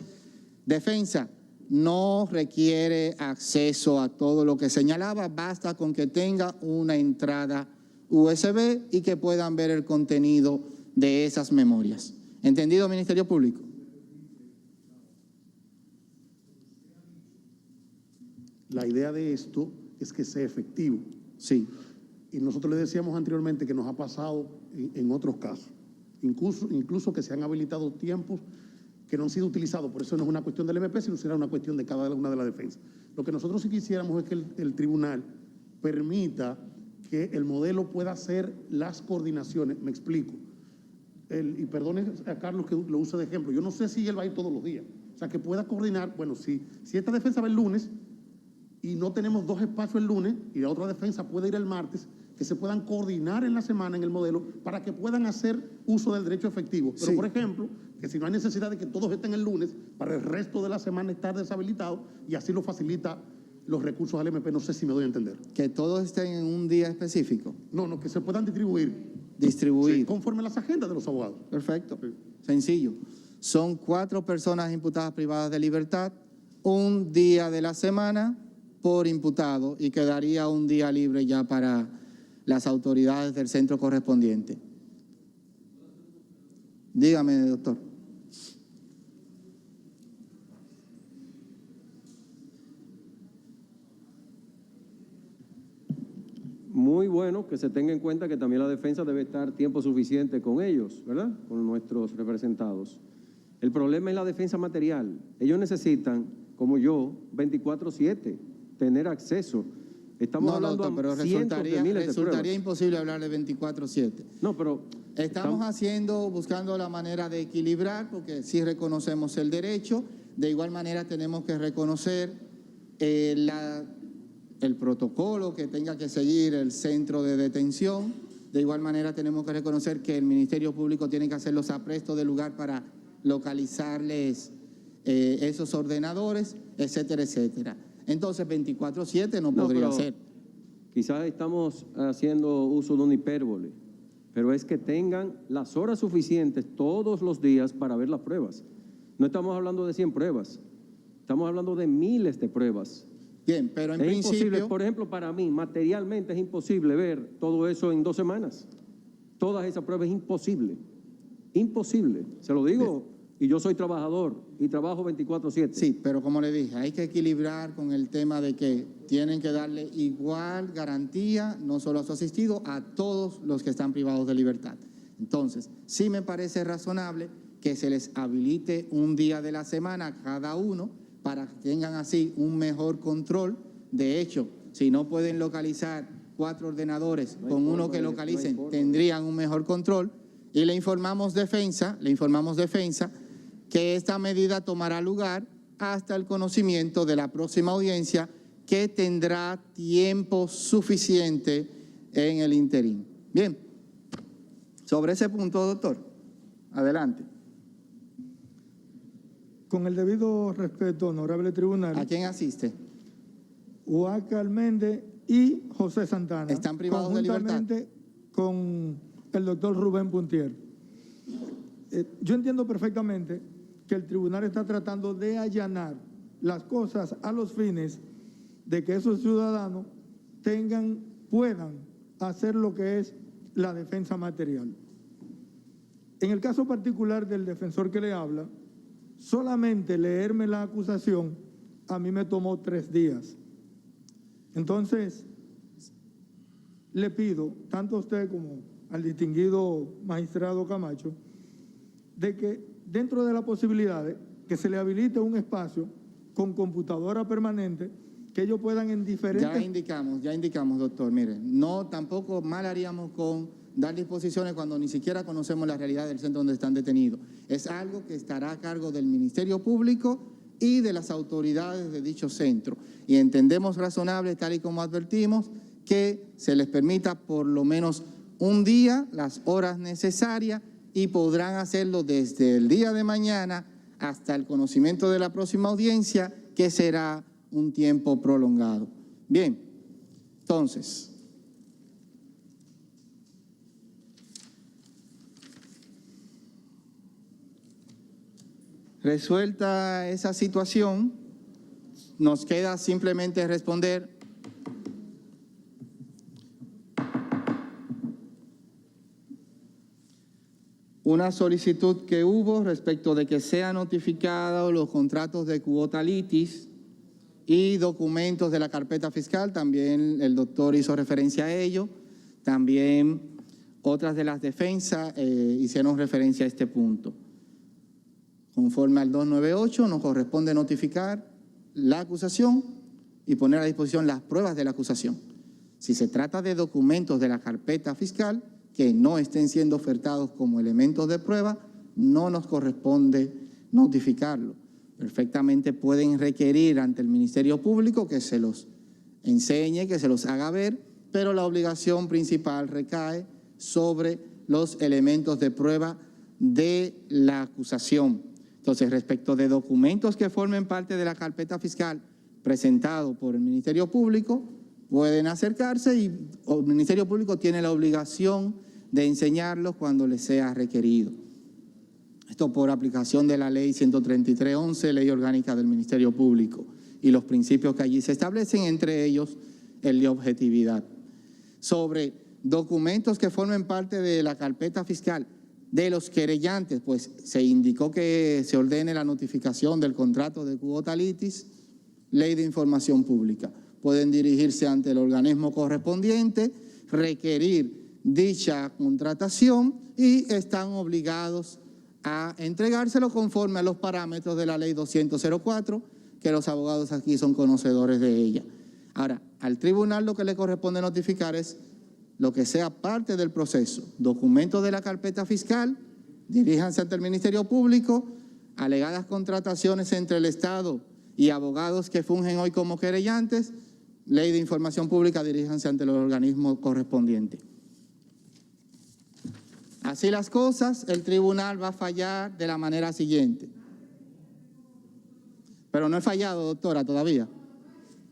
B: Defensa no requiere acceso a todo lo que señalaba, basta con que tenga una entrada USB y que puedan ver el contenido de esas memorias. ¿Entendido, Ministerio Público?
C: La idea de esto es que sea efectivo.
B: Sí.
C: Y nosotros le decíamos anteriormente que nos ha pasado en otros casos, incluso que se han habilitado tiempos que no han sido utilizados. Por eso no es una cuestión del MP, sino será una cuestión de cada una de las defensas. Lo que nosotros sí quisiéramos es que el tribunal permita que el modelo pueda hacer las coordinaciones. Me explico. Y perdone a Carlos que lo use de ejemplo. Yo no sé si él va a ir todos los días. O sea, que pueda coordinar. Bueno, si esta defensa va el lunes y no tenemos 2 espacios el lunes y la otra defensa puede ir el martes, que se puedan coordinar en la semana en el modelo para que puedan hacer uso del derecho efectivo. Pero, sí, por ejemplo, que si no hay necesidad de que todos estén el lunes, para el resto de la semana estar deshabilitados, y así lo facilita los recursos al MP. No sé si me doy a entender.
B: Que todos estén en un día específico.
C: No, que se puedan distribuir.
B: Distribuir.
C: Sí, conforme a las agendas de los abogados.
B: Perfecto.
C: Sí.
B: Sencillo. Son 4 personas imputadas privadas de libertad, un día de la semana por imputado y quedaría un día libre ya para las autoridades del centro correspondiente. Dígame, doctor.
D: Muy bueno que se tenga en cuenta que también la defensa debe estar tiempo suficiente con ellos, ¿verdad? Con nuestros representados. El problema es la defensa material. Ellos necesitan, como yo, 24/7, tener acceso. Estamos hablando
B: doctor, pero
D: de cientos de miles de pruebas.
B: resultaría imposible hablar de 24/7.
D: No, pero
B: Estamos buscando la manera de equilibrar, porque sí reconocemos el derecho, de igual manera tenemos que reconocer el protocolo que tenga que seguir el centro de detención, de igual manera tenemos que reconocer que el Ministerio Público tiene que hacer los aprestos del lugar para localizarles esos ordenadores, etcétera, etcétera. Entonces 24/7 no podría ser.
D: Quizás estamos haciendo uso de una hipérbole, pero es que tengan las horas suficientes todos los días para ver las pruebas. No estamos hablando de 100 pruebas, estamos hablando de miles de pruebas.
B: Bien, pero en
D: es
B: principio...
D: imposible, por ejemplo, para mí, materialmente es imposible ver todo eso en 2 semanas. Todas esas pruebas es imposible. Imposible. Se lo digo, y yo soy trabajador y trabajo 24/7.
B: Sí, pero como le dije, hay que equilibrar con el tema de que tienen que darle igual garantía, no solo a su asistido, a todos los que están privados de libertad. Entonces, sí me parece razonable que se les habilite un día de la semana a cada uno para que tengan así un mejor control. De hecho, si no pueden localizar 4 ordenadores con uno que localicen, tendrían un mejor control. Y le informamos defensa que esta medida tomará lugar hasta el conocimiento de la próxima audiencia, que tendrá tiempo suficiente en el interín. Bien, sobre ese punto, doctor, adelante.
E: Con el debido respeto, honorable tribunal.
B: ¿A quién asiste?
E: Huacal Méndez y José Santana.
B: ¿Están privados de libertad?
E: Conjuntamente con el doctor Rubén Puntier. Yo entiendo perfectamente que el tribunal está tratando de allanar las cosas a los fines de que esos ciudadanos puedan hacer lo que es la defensa material. En el caso particular del defensor que le habla, solamente leerme la acusación a mí me tomó 3 días. Entonces, le pido, tanto a usted como al distinguido magistrado Camacho, de que dentro de las posibilidades que se le habilite un espacio con computadora permanente, que ellos puedan en diferentes...
B: Ya indicamos, doctor, mire, no, tampoco mal haríamos con dar disposiciones cuando ni siquiera conocemos la realidad del centro donde están detenidos. Es algo que estará a cargo del Ministerio Público y de las autoridades de dicho centro. Y entendemos razonable, tal y como advertimos, que se les permita por lo menos un día, las horas necesarias, y podrán hacerlo desde el día de mañana hasta el conocimiento de la próxima audiencia, que será un tiempo prolongado. Bien, entonces, resuelta esa situación, nos queda simplemente responder una solicitud que hubo respecto de que sean notificados los contratos de cuota litis y documentos de la carpeta fiscal. También el doctor hizo referencia a ello. También otras de las defensas hicieron referencia a este punto. Conforme al 298, nos corresponde notificar la acusación y poner a disposición las pruebas de la acusación. Si se trata de documentos de la carpeta fiscal que no estén siendo ofertados como elementos de prueba, no nos corresponde notificarlo. Perfectamente pueden requerir ante el Ministerio Público que se los enseñe, que se los haga ver, pero la obligación principal recae sobre los elementos de prueba de la acusación. Entonces, respecto de documentos que formen parte de la carpeta fiscal, presentado por el Ministerio Público, pueden acercarse y el Ministerio Público tiene la obligación de enseñarlos cuando les sea requerido. Esto por aplicación de la Ley 133/11, Ley Orgánica del Ministerio Público, y los principios que allí se establecen, entre ellos el de objetividad. Sobre documentos que formen parte de la carpeta fiscal de los querellantes, pues se indicó que se ordene la notificación del contrato de cuota litis, Ley de Información Pública. Pueden dirigirse ante el organismo correspondiente, requerir dicha contratación y están obligados a entregárselo conforme a los parámetros de la Ley 200/04, que los abogados aquí son conocedores de ella. Ahora, al tribunal lo que le corresponde notificar es lo que sea parte del proceso. Documentos de la carpeta fiscal, diríjanse ante el Ministerio Público, alegadas contrataciones entre el Estado y abogados que fungen hoy como querellantes, Ley de Información Pública, diríjanse ante los organismos correspondientes. Así las cosas, el tribunal va a fallar de la manera siguiente. Pero no he fallado, doctora, todavía.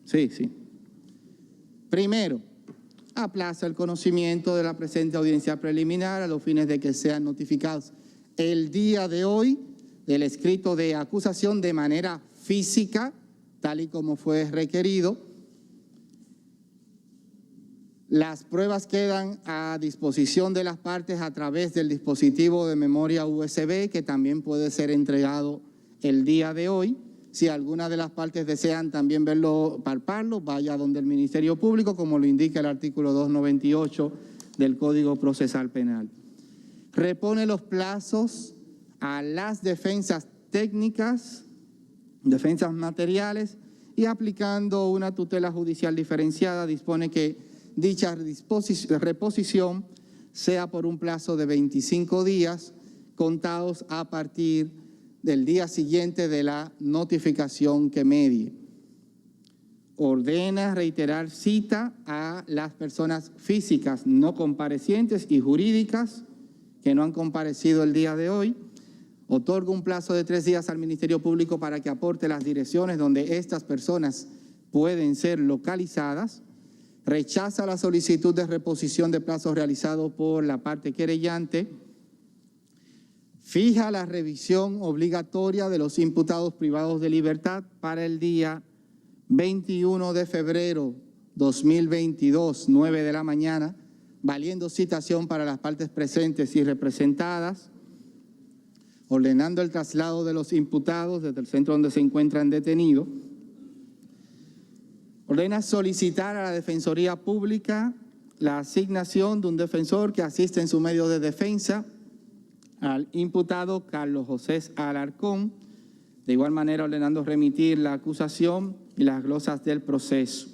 B: Sí. Primero, aplaza el conocimiento de la presente audiencia preliminar a los fines de que sean notificados el día de hoy del escrito de acusación de manera física, tal y como fue requerido. Las pruebas quedan a disposición de las partes a través del dispositivo de memoria USB, que también puede ser entregado el día de hoy. Si alguna de las partes desean también verlo, palparlo, vaya donde el Ministerio Público, como lo indica el artículo 298 del Código Procesal Penal. Repone los plazos a las defensas técnicas, defensas materiales, y aplicando una tutela judicial diferenciada, dispone que dicha reposición sea por un plazo de 25 días, contados a partir del día siguiente de la notificación que medie. Ordena reiterar cita a las personas físicas no comparecientes y jurídicas que no han comparecido el día de hoy. Otorga un plazo de 3 días al Ministerio Público para que aporte las direcciones donde estas personas pueden ser localizadas. Rechaza la solicitud de reposición de plazos realizado por la parte querellante. Fija la revisión obligatoria de los imputados privados de libertad para el día 21 de febrero 2022, 9 de la mañana, valiendo citación para las partes presentes y representadas, ordenando el traslado de los imputados desde el centro donde se encuentran detenidos. Ordena solicitar a la Defensoría Pública la asignación de un defensor que asiste en su medio de defensa al imputado Carlos José Alarcón, de igual manera ordenando remitir la acusación y las glosas del proceso.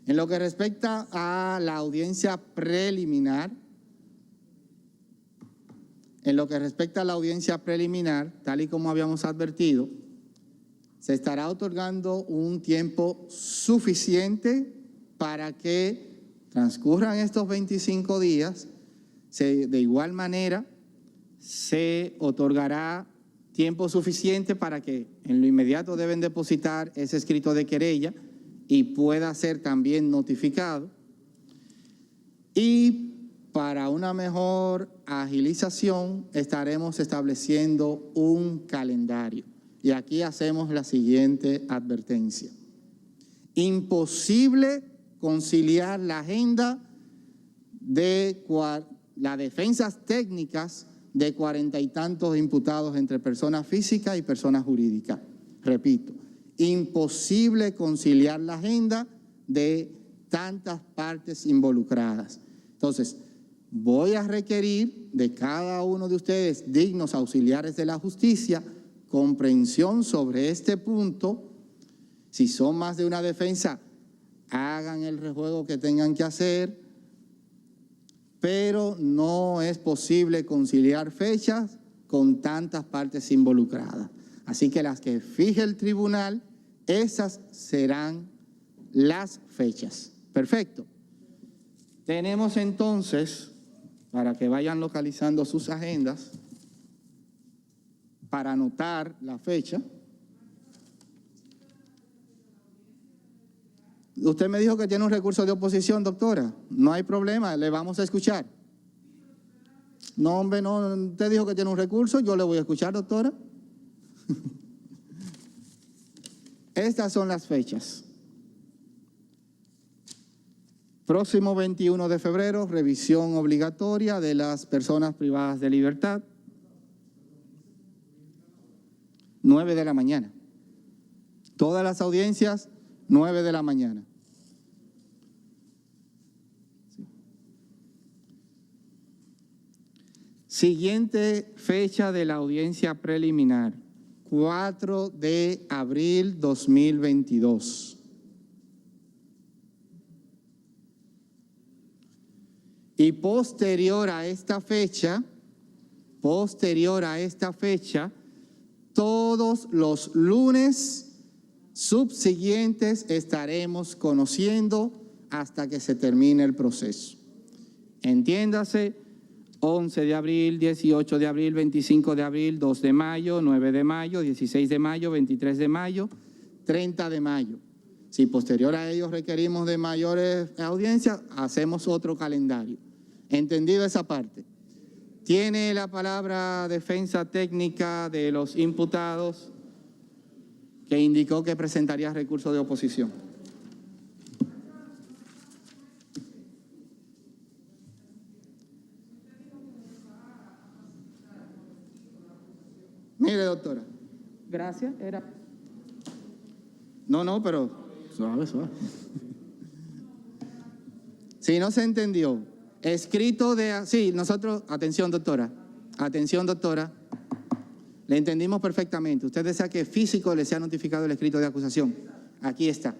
B: En lo que respecta a la audiencia preliminar, tal y como habíamos advertido, se estará otorgando un tiempo suficiente para que transcurran estos 25 días. De igual manera, se otorgará tiempo suficiente para que en lo inmediato deben depositar ese escrito de querella y pueda ser también notificado. Y para una mejor agilización estaremos estableciendo un calendario. Y aquí hacemos la siguiente advertencia. Imposible conciliar la agenda de las defensas técnicas de 40 y tantos imputados entre personas físicas y personas jurídicas. Repito, imposible conciliar la agenda de tantas partes involucradas. Entonces, voy a requerir de cada uno de ustedes, dignos auxiliares de la justicia, comprensión sobre este punto. Si son más de una defensa, hagan el rejuego que tengan que hacer, pero no es posible conciliar fechas con tantas partes involucradas. Así que las que fije el tribunal, esas serán las fechas. Perfecto. Tenemos entonces, para que vayan localizando sus agendas, para anotar la fecha, Usted me dijo que tiene un recurso de oposición, doctora. No hay problema, le vamos a escuchar. No, hombre, no, usted dijo que tiene un recurso, yo le voy a escuchar, doctora. Estas son las fechas. Próximo 21 de febrero, revisión obligatoria de las personas privadas de libertad. 9 de la mañana. Todas las audiencias, 9 de la mañana. Siguiente fecha de la audiencia preliminar, 4 de abril 2022. Y posterior a esta fecha, todos los lunes subsiguientes estaremos conociendo hasta que se termine el proceso. Entiéndase, 11 de abril, 18 de abril, 25 de abril, 2 de mayo, 9 de mayo, 16 de mayo, 23 de mayo, 30 de mayo. Si posterior a ellos requerimos de mayores audiencias, hacemos otro calendario. ¿Entendido esa parte? Tiene la palabra defensa técnica de los imputados, que indicó que presentaría recurso de oposición. Mire, doctora.
F: Gracias.
B: No, pero suave. Si no se entendió, escrito de... Sí, nosotros... Atención, doctora. Le entendimos perfectamente. Usted desea que físico le sea notificado el escrito de acusación. Aquí está.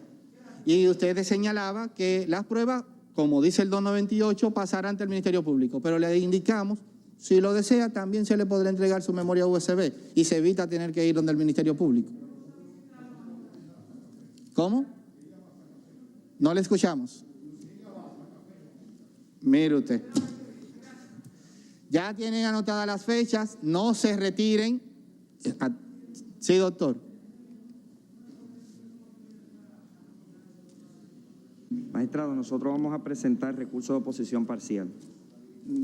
B: Y usted señalaba que las pruebas, como dice el 298, pasarán ante el Ministerio Público. Pero le indicamos, si lo desea, también se le podrá entregar su memoria USB y se evita tener que ir donde el Ministerio Público. ¿Cómo? No le escuchamos. Mire usted. Ya tienen anotadas las fechas, no se retiren. Sí, doctor.
G: Magistrado, nosotros vamos a presentar recurso de oposición parcial.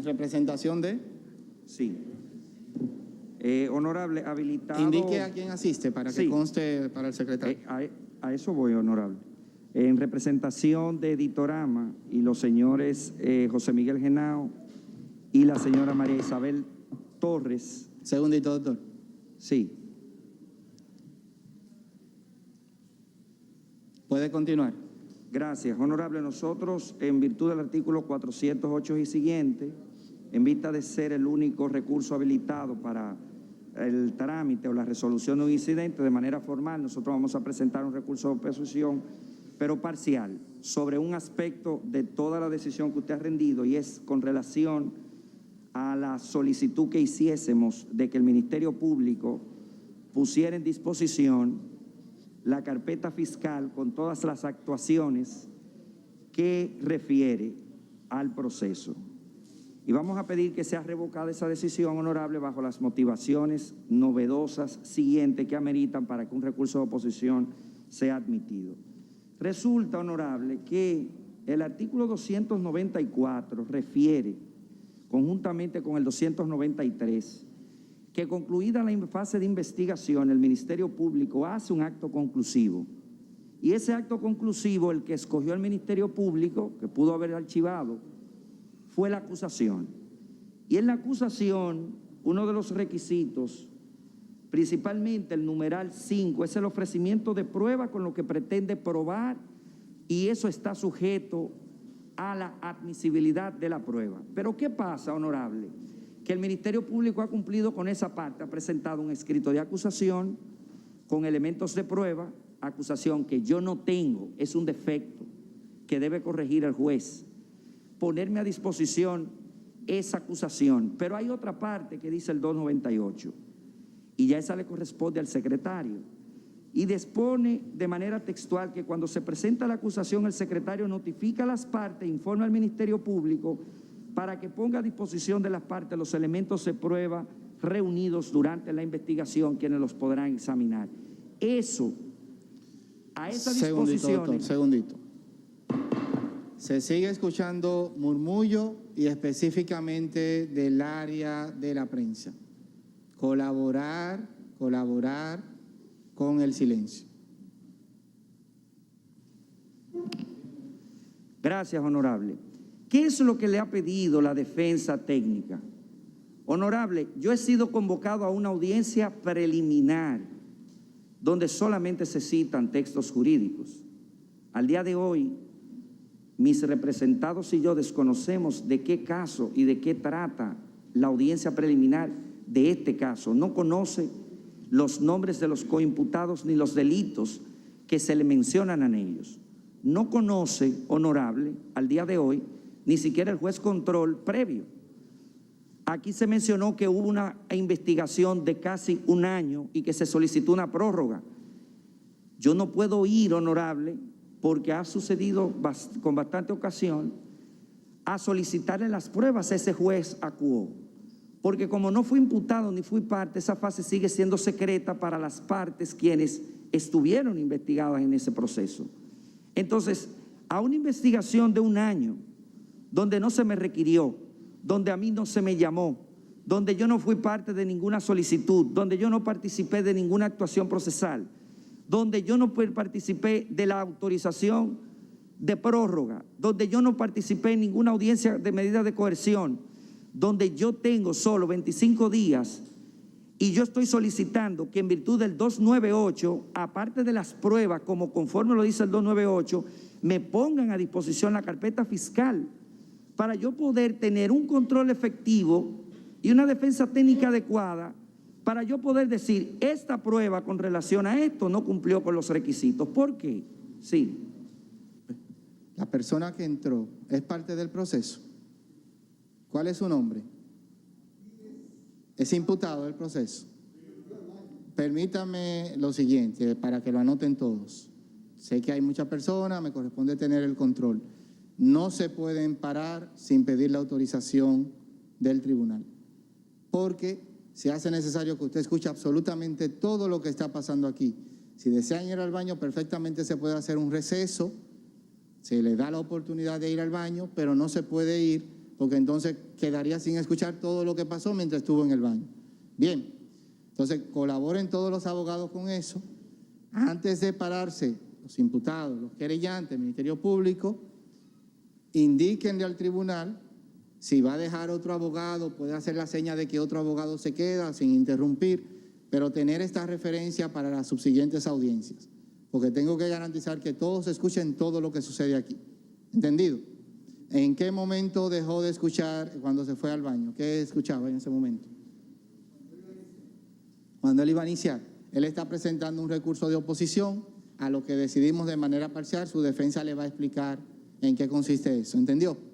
B: ¿Representación de?
G: Sí. Honorable, habilitado...
B: Indique a quién asiste para que conste para el secretario.
G: A eso voy, honorable. En representación de Editorama y los señores José Miguel Genao y la señora María Isabel Torres.
B: Segundito, doctor.
G: Sí.
B: Puede continuar.
G: Gracias, honorable. Nosotros, en virtud del artículo 408 y siguiente, en vista de ser el único recurso habilitado para el trámite o la resolución de un incidente de manera formal, nosotros vamos a presentar un recurso de oposición, pero parcial, sobre un aspecto de toda la decisión que usted ha rendido, y es con relación a la solicitud que hiciésemos de que el Ministerio Público pusiera en disposición la carpeta fiscal con todas las actuaciones que refiere al proceso. Y vamos a pedir que sea revocada esa decisión, honorable, bajo las motivaciones novedosas siguientes que ameritan para que un recurso de oposición sea admitido. Resulta, honorable, que el artículo 294 refiere, conjuntamente con el 293, que concluida la fase de investigación, el Ministerio Público hace un acto conclusivo. Y ese acto conclusivo, el que escogió el Ministerio Público, que pudo haber archivado, fue la acusación. Y en la acusación, uno de los requisitos, principalmente el numeral 5, es el ofrecimiento de prueba con lo que pretende probar, y eso está sujeto a la admisibilidad de la prueba. Pero ¿qué pasa, honorable? Que el Ministerio Público ha cumplido con esa parte, ha presentado un escrito de acusación con elementos de prueba, acusación que yo no tengo, es un defecto que debe corregir el juez, ponerme a disposición esa acusación. Pero hay otra parte que dice el 298, y ya esa le corresponde al secretario, y dispone de manera textual que cuando se presenta la acusación, el secretario notifica a las partes, informa al Ministerio Público para que ponga a disposición de las partes los elementos de prueba reunidos durante la investigación, quienes los podrán examinar. Eso, a esa disposición...
B: Segundito. Se sigue escuchando murmullo y específicamente del área de la prensa. Colaborar con el silencio.
G: Gracias, honorable. ¿Qué es lo que le ha pedido la defensa técnica? Honorable, yo he sido convocado a una audiencia preliminar donde solamente se citan textos jurídicos. Al día de hoy, mis representados y yo desconocemos de qué caso y de qué trata la audiencia preliminar de este caso. No conoce los nombres de los coimputados ni los delitos que se le mencionan a ellos. No conoce, honorable, al día de hoy, ni siquiera el juez control previo. Aquí se mencionó que hubo una investigación de casi un año y que se solicitó una prórroga. Yo no puedo ir, honorable, porque ha sucedido con bastante ocasión, a solicitarle las pruebas a ese juez acuó. Porque como no fui imputado ni fui parte, esa fase sigue siendo secreta para las partes quienes estuvieron investigadas en ese proceso. Entonces, a una investigación de un año, donde no se me requirió, donde a mí no se me llamó, donde yo no fui parte de ninguna solicitud, donde yo no participé de ninguna actuación procesal, donde yo no participé de la autorización de prórroga, donde yo no participé en ninguna audiencia de medida de coerción, donde yo tengo solo 25 días y yo estoy solicitando que en virtud del 298, aparte de las pruebas, como conforme lo dice el 298, me pongan a disposición la carpeta fiscal para yo poder tener un control efectivo y una defensa técnica adecuada, para yo poder decir, esta prueba con relación a esto no cumplió con los requisitos. ¿Por qué? Sí.
B: La persona que entró es parte del proceso. ¿Cuál es su nombre? Es imputado del proceso. Permítame lo siguiente, para que lo anoten todos. Sé que hay muchas personas, me corresponde tener el control. No se pueden parar sin pedir la autorización del tribunal, porque se hace necesario que usted escuche absolutamente todo lo que está pasando aquí. Si desean ir al baño, perfectamente se puede hacer un receso, se le da la oportunidad de ir al baño, pero no se puede ir, porque entonces quedaría sin escuchar todo lo que pasó mientras estuvo en el baño. Bien, entonces colaboren todos los abogados con eso. Antes de pararse, los imputados, los querellantes, el Ministerio Público, indíquenle al tribunal si va a dejar otro abogado, puede hacer la seña de que otro abogado se queda sin interrumpir, pero tener esta referencia para las subsiguientes audiencias, porque tengo que garantizar que todos escuchen todo lo que sucede aquí. ¿Entendido? ¿En qué momento dejó de escuchar cuando se fue al baño? ¿Qué escuchaba en ese momento? Cuando él iba a iniciar. Él está presentando un recurso de oposición a lo que decidimos de manera parcial. Su defensa le va a explicar en qué consiste eso. ¿Entendió?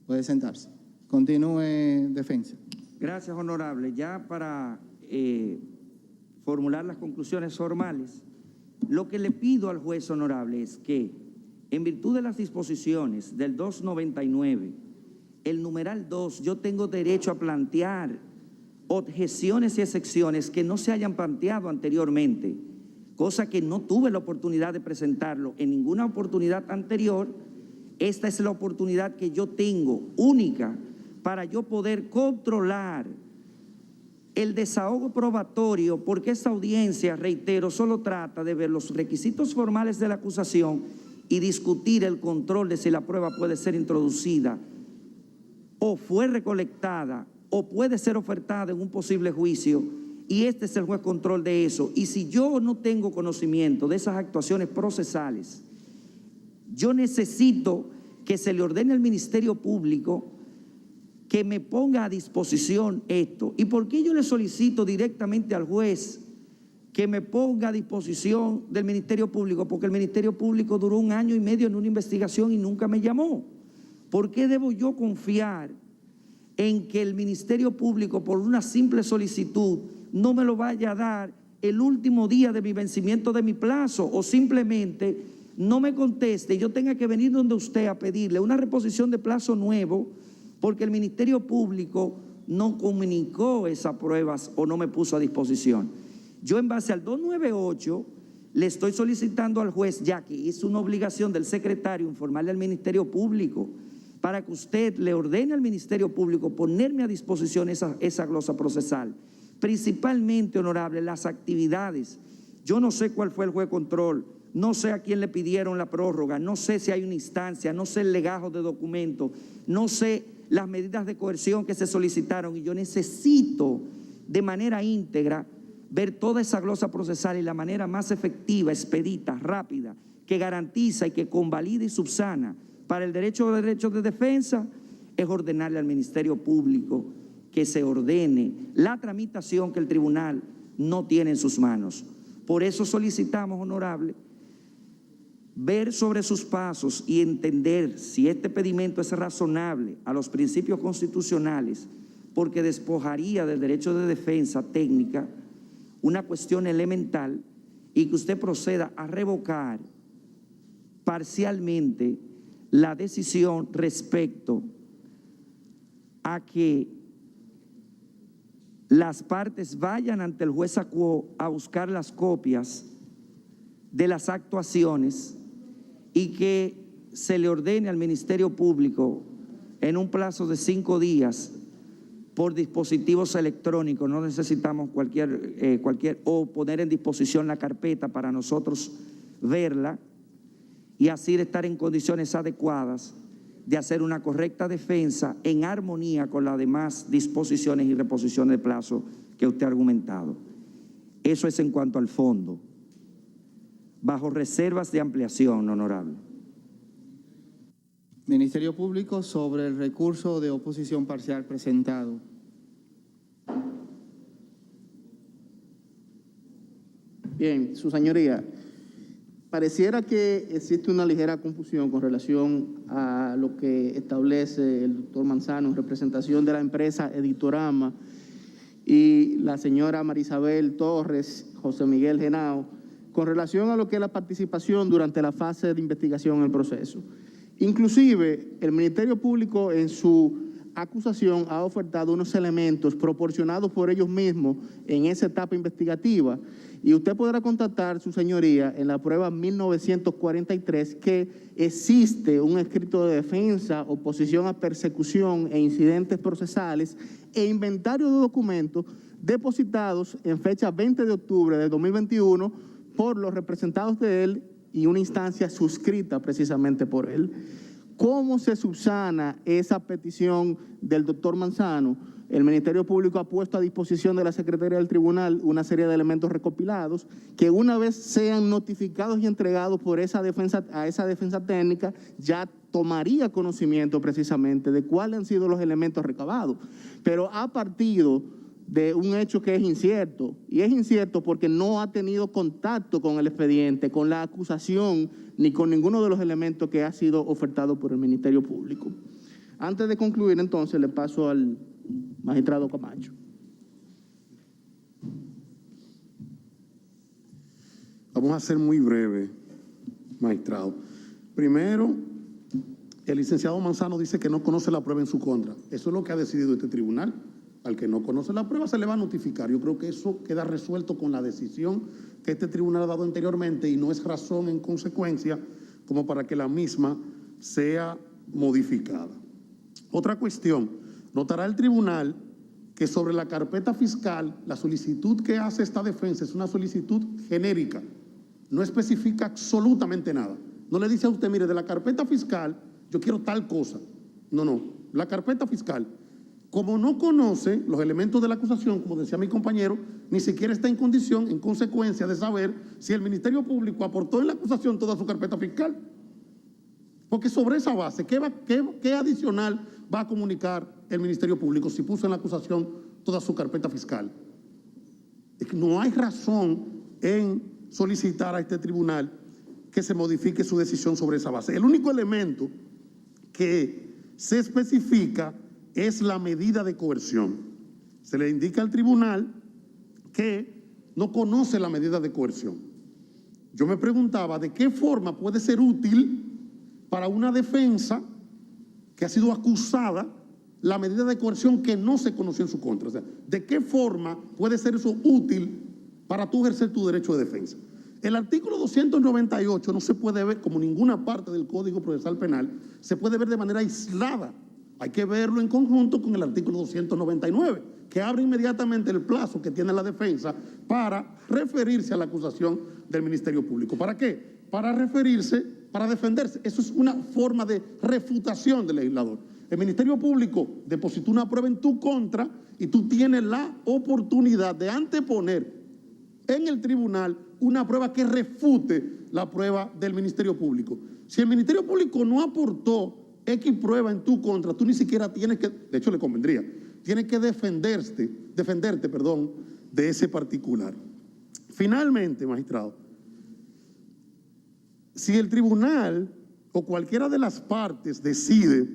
B: Puede sentarse. Continúe, defensa.
G: Gracias, honorable. Ya para formular las conclusiones formales, lo que le pido al juez honorable es que, en virtud de las disposiciones del 299, el numeral 2, yo tengo derecho a plantear objeciones y excepciones que no se hayan planteado anteriormente, cosa que no tuve la oportunidad de presentarlo en ninguna oportunidad anterior. Esta es la oportunidad que yo tengo, única, para yo poder controlar el desahogo probatorio, porque esta audiencia, reitero, solo trata de ver los requisitos formales de la acusación y discutir el control de si la prueba puede ser introducida o fue recolectada o puede ser ofertada en un posible juicio, y este es el juez control de eso. Y si yo no tengo conocimiento de esas actuaciones procesales, yo necesito que se le ordene al Ministerio Público que me ponga a disposición esto. ¿Y por qué yo le solicito directamente al juez que me ponga a disposición del Ministerio Público? Porque el Ministerio Público duró 1 año y medio en una investigación y nunca me llamó. ¿Por qué debo yo confiar en que el Ministerio Público, por una simple solicitud, no me lo vaya a dar el último día de mi vencimiento de mi plazo, o simplemente no me conteste y yo tenga que venir donde usted a pedirle una reposición de plazo nuevo porque el Ministerio Público no comunicó esas pruebas o no me puso a disposición? Yo, en base al 298, Le estoy solicitando al juez, ya que es una obligación del secretario informarle al Ministerio Público, para que usted le ordene al Ministerio Público ponerme a disposición esa glosa procesal. Principalmente, honorable, las actividades. Yo no sé cuál fue el juez de control, no sé a quién le pidieron la prórroga, no sé si hay una instancia, no sé el legajo de documentos, no sé las medidas de coerción que se solicitaron, y yo necesito de manera íntegra ver toda esa glosa procesal y la manera más efectiva, expedita, rápida, que garantiza y que convalida y subsana para el derecho de defensa, es ordenarle al Ministerio Público que se ordene la tramitación que el tribunal no tiene en sus manos. Por eso solicitamos, honorable, ver sobre sus pasos y entender si este pedimento es razonable a los principios constitucionales, porque despojaría del derecho de defensa técnica una cuestión elemental, y que usted proceda a revocar parcialmente la decisión respecto a que las partes vayan ante el juez acuo a buscar las copias de las actuaciones y que se le ordene al Ministerio Público en un plazo de 5 días por dispositivos electrónicos. No necesitamos cualquier o poner en disposición la carpeta para nosotros verla, y así estar en condiciones adecuadas de hacer una correcta defensa en armonía con las demás disposiciones y reposiciones de plazo que usted ha argumentado. Eso es en cuanto al fondo, bajo reservas de ampliación, honorable.
B: Ministerio Público, sobre el recurso de oposición parcial presentado.
F: Bien, su señoría, pareciera que existe una ligera confusión con relación a lo que establece el doctor Manzano en representación de la empresa Editorama y la señora Marisabel Torres, José Miguel Genao, con relación a lo que es la participación durante la fase de investigación en el proceso. Inclusive, el Ministerio Público en su acusación ha ofertado unos elementos proporcionados por ellos mismos en esa etapa investigativa, y usted podrá constatar, su señoría, en la prueba 1943 que existe un escrito de defensa, oposición a persecución e incidentes procesales e inventario de documentos depositados en fecha 20 de octubre de 2021 por los representados de él y una instancia suscrita precisamente por él. ¿Cómo se subsana esa petición del doctor Manzano? El Ministerio Público ha puesto a disposición de la Secretaría del Tribunal una serie de elementos recopilados que, una vez sean notificados y entregados por esa defensa técnica, ya tomaría conocimiento precisamente de cuáles han sido los elementos recabados. Pero ha partido de un hecho que es incierto, y es incierto porque no ha tenido contacto con el expediente, con la acusación, ni con ninguno de los elementos que ha sido ofertado por el Ministerio Público. Antes de concluir, entonces, le paso al magistrado Camacho.
C: Vamos a ser muy breve, magistrado. Primero, el licenciado Manzano dice que no conoce la prueba en su contra. Eso es lo que ha decidido este tribunal. Al que no conoce la prueba se le va a notificar. Yo creo que eso queda resuelto con la decisión que este tribunal ha dado anteriormente, y no es razón en consecuencia como para que la misma sea modificada. Otra cuestión, notará el tribunal que sobre la carpeta fiscal, la solicitud que hace esta defensa es una solicitud genérica, no especifica absolutamente nada. No le dice a usted, mire, de la carpeta fiscal yo quiero tal cosa. No, la carpeta fiscal. Como no conoce los elementos de la acusación, como decía mi compañero, ni siquiera está en condición, en consecuencia, de saber si el Ministerio Público aportó en la acusación toda su carpeta fiscal. Porque sobre esa base, ¿qué adicional va a comunicar el Ministerio Público si puso en la acusación toda su carpeta fiscal? Es que no hay razón en solicitar a este tribunal que se modifique su decisión sobre esa base. El único elemento que se especifica es la medida de coerción. Se le indica al tribunal que no conoce la medida de coerción. Yo me preguntaba de qué forma puede ser útil para una defensa que ha sido acusada la medida de coerción que no se conoció en su contra. O sea, ¿de qué forma puede ser eso útil para tú ejercer tu derecho de defensa? El artículo 298 no se puede ver como ninguna parte del Código Procesal Penal, se puede ver de manera aislada. Hay que verlo en conjunto con el artículo 299, que abre inmediatamente el plazo que tiene la defensa para referirse a la acusación del Ministerio Público. ¿Para qué? Para referirse, para defenderse. Eso es una forma de refutación del legislador. El Ministerio Público depositó una prueba en tu contra y tú tienes la oportunidad de anteponer en el tribunal una prueba que refute la prueba del Ministerio Público. Si el Ministerio Público no aportó X prueba en tu contra, tú ni siquiera tienes que, de hecho le convendría, tienes que defenderte, de ese particular. Finalmente, magistrado, si el tribunal o cualquiera de las partes decide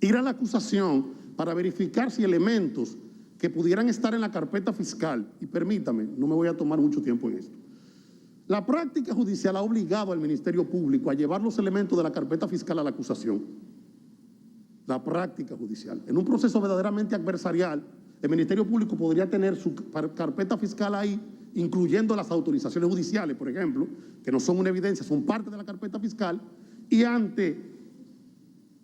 C: ir a la acusación para verificar si elementos que pudieran estar en la carpeta fiscal, y permítame, no me voy a tomar mucho tiempo en esto, la práctica judicial ha obligado al Ministerio Público a llevar los elementos de la carpeta fiscal a la acusación. La práctica judicial. En un proceso verdaderamente adversarial, el Ministerio Público podría tener su carpeta fiscal ahí, incluyendo las autorizaciones judiciales, por ejemplo, que no son una evidencia, son parte de la carpeta fiscal, y ante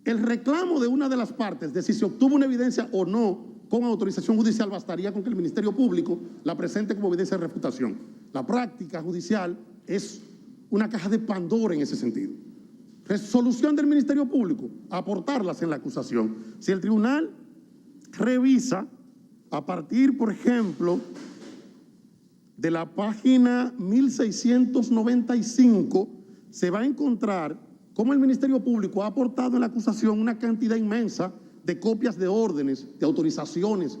C: el reclamo de una de las partes de si se obtuvo una evidencia o no con autorización judicial, bastaría con que el Ministerio Público la presente como evidencia de refutación. La práctica judicial es una caja de Pandora en ese sentido. Resolución del Ministerio Público, aportarlas en la acusación. Si el tribunal revisa a partir, por ejemplo, de la página 1695, se va a encontrar cómo el Ministerio Público ha aportado en la acusación una cantidad inmensa de copias de órdenes, de autorizaciones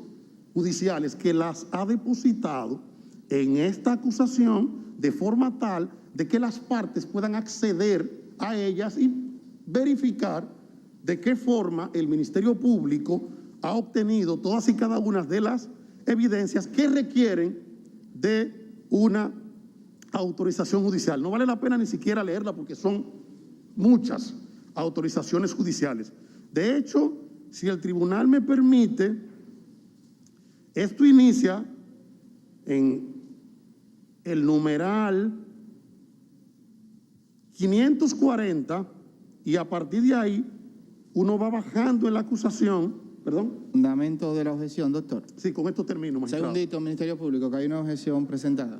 C: judiciales, que las ha depositado en esta acusación de forma tal de que las partes puedan acceder a ellas y verificar de qué forma el Ministerio Público ha obtenido todas y cada una de las evidencias que requieren de una autorización judicial. No vale la pena ni siquiera leerla porque son muchas autorizaciones judiciales. De hecho, si el tribunal me permite, esto inicia en el numeral 540 y a partir de ahí uno va bajando en la acusación. ¿Perdón?
B: Fundamento de la objeción, doctor.
C: Sí, con esto termino, magistrado.
B: Segundito, Ministerio Público, que hay una objeción presentada.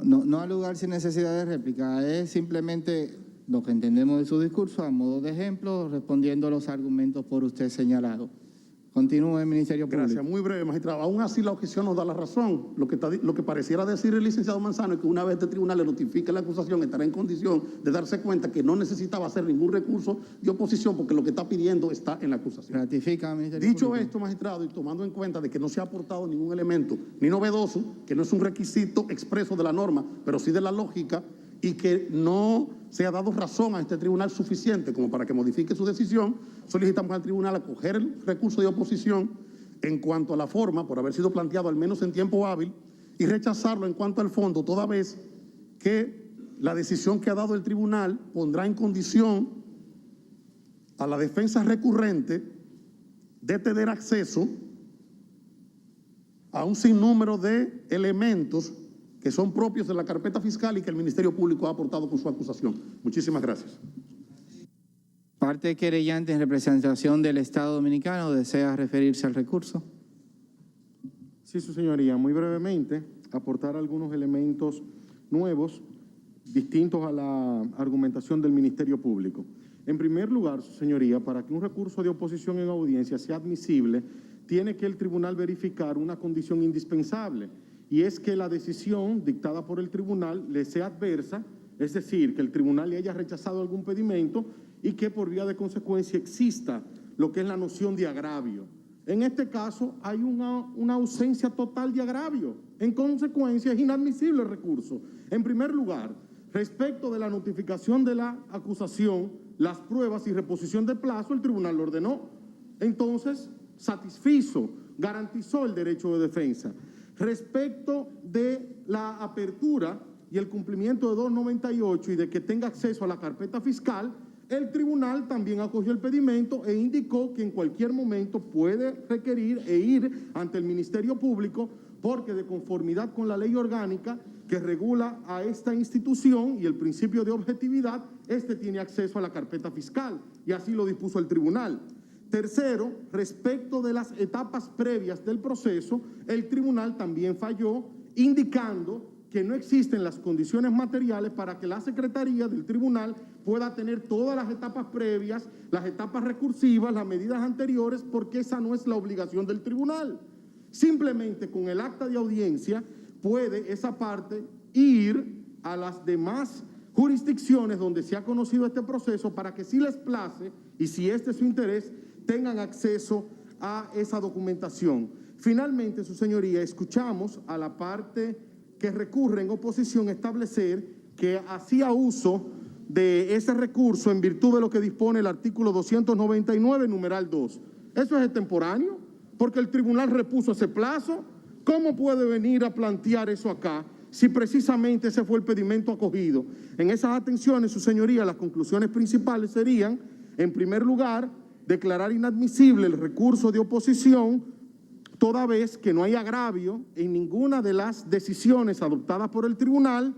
B: No al lugar sin necesidad de réplica, es simplemente lo que entendemos de su discurso a modo de ejemplo, respondiendo a los argumentos por usted señalados. Continúe, Ministerio Público.
C: Gracias, muy breve, magistrado. Aún así la objeción nos da la razón. Lo que pareciera decir el licenciado Manzano es que una vez este tribunal le notifique la acusación, estará en condición de darse cuenta que no necesitaba hacer ningún recurso de oposición porque lo que está pidiendo está en la acusación.
B: Ratifica, Ministerio
C: Dicho
B: Público.
C: esto, magistrado, y tomando en cuenta de que no se ha aportado ningún elemento ni novedoso, que no es un requisito expreso de la norma, pero sí de la lógica, y que no se ha dado razón a este tribunal suficiente como para que modifique su decisión, solicitamos al tribunal acoger el recurso de oposición en cuanto a la forma, por haber sido planteado al menos en tiempo hábil, y rechazarlo en cuanto al fondo, toda vez que la decisión que ha dado el tribunal pondrá en condición a la defensa recurrente de tener acceso a un sinnúmero de elementos que son propios de la carpeta fiscal y que el Ministerio Público ha aportado con su acusación. Muchísimas gracias.
B: Parte querellante en representación del Estado Dominicano, ¿desea referirse al recurso?
H: Sí, su señoría. Muy brevemente, aportar algunos elementos nuevos, distintos a la argumentación del Ministerio Público. En primer lugar, su señoría, para que un recurso de oposición en audiencia sea admisible, tiene que el tribunal verificar una condición indispensable, y es que la decisión dictada por el tribunal le sea adversa, es decir, que el tribunal le haya rechazado algún pedimento y que por vía de consecuencia exista lo que es la noción de agravio. En este caso hay una ausencia total de agravio. En consecuencia es inadmisible el recurso. En primer lugar, respecto de la notificación de la acusación, las pruebas y reposición de plazo, el tribunal lo ordenó. Entonces, satisfizo, garantizó el derecho de defensa. Respecto de la apertura y el cumplimiento de 298 y de que tenga acceso a la carpeta fiscal, el tribunal también acogió el pedimento e indicó que en cualquier momento puede requerir e ir ante el Ministerio Público porque de conformidad con la ley orgánica que regula a esta institución y el principio de objetividad, este tiene acceso a la carpeta fiscal y así lo dispuso el tribunal. Tercero, respecto de las etapas previas del proceso, el tribunal también falló indicando que no existen las condiciones materiales para que la Secretaría del Tribunal pueda tener todas las etapas previas, las etapas recursivas, las medidas anteriores, porque esa no es la obligación del tribunal. Simplemente con el acta de audiencia puede esa parte ir a las demás jurisdicciones donde se ha conocido este proceso para que si les place y si este es su interés, tengan acceso a esa documentación. Finalmente, su señoría, escuchamos a la parte que recurre en oposición establecer que hacía uso de ese recurso en virtud de lo que dispone el artículo 299, numeral 2. ¿Eso es extemporáneo? Porque el tribunal repuso ese plazo. ¿Cómo puede venir a plantear eso acá si precisamente ese fue el pedimento acogido? En esas atenciones, su señoría, las conclusiones principales serían, en primer lugar, declarar inadmisible el recurso de oposición toda vez que no hay agravio en ninguna de las decisiones adoptadas por el tribunal.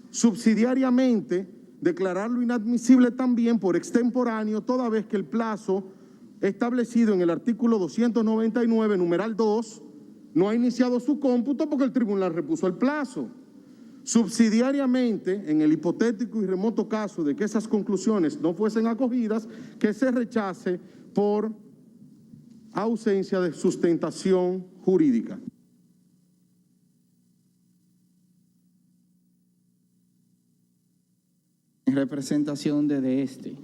H: Subsidiariamente, declararlo inadmisible también por extemporáneo toda vez que el plazo establecido en el artículo 299, numeral 2, no ha iniciado su cómputo porque el tribunal repuso el plazo. Subsidiariamente, en el hipotético y remoto caso de que esas conclusiones no fuesen acogidas, que se rechace por ausencia de sustentación jurídica.
I: En representación de este.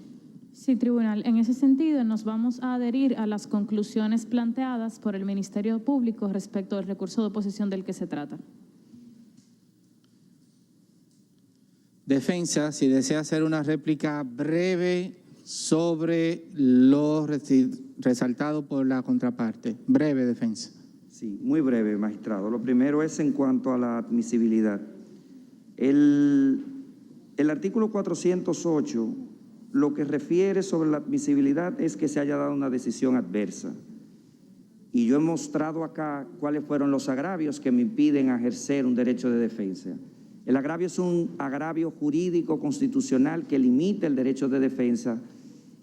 J: Sí, tribunal. En ese sentido, nos vamos a adherir a las conclusiones planteadas por el Ministerio Público respecto al recurso de oposición del que se trata.
I: Defensa, si desea hacer una réplica breve sobre lo resaltado por la contraparte. Breve, defensa.
G: Sí, muy breve, magistrado. Lo primero es en cuanto a la admisibilidad. El artículo 408 lo que refiere sobre la admisibilidad es que se haya dado una decisión adversa. Y yo he mostrado acá cuáles fueron los agravios que me impiden ejercer un derecho de defensa. El agravio es un agravio jurídico constitucional que limita el derecho de defensa,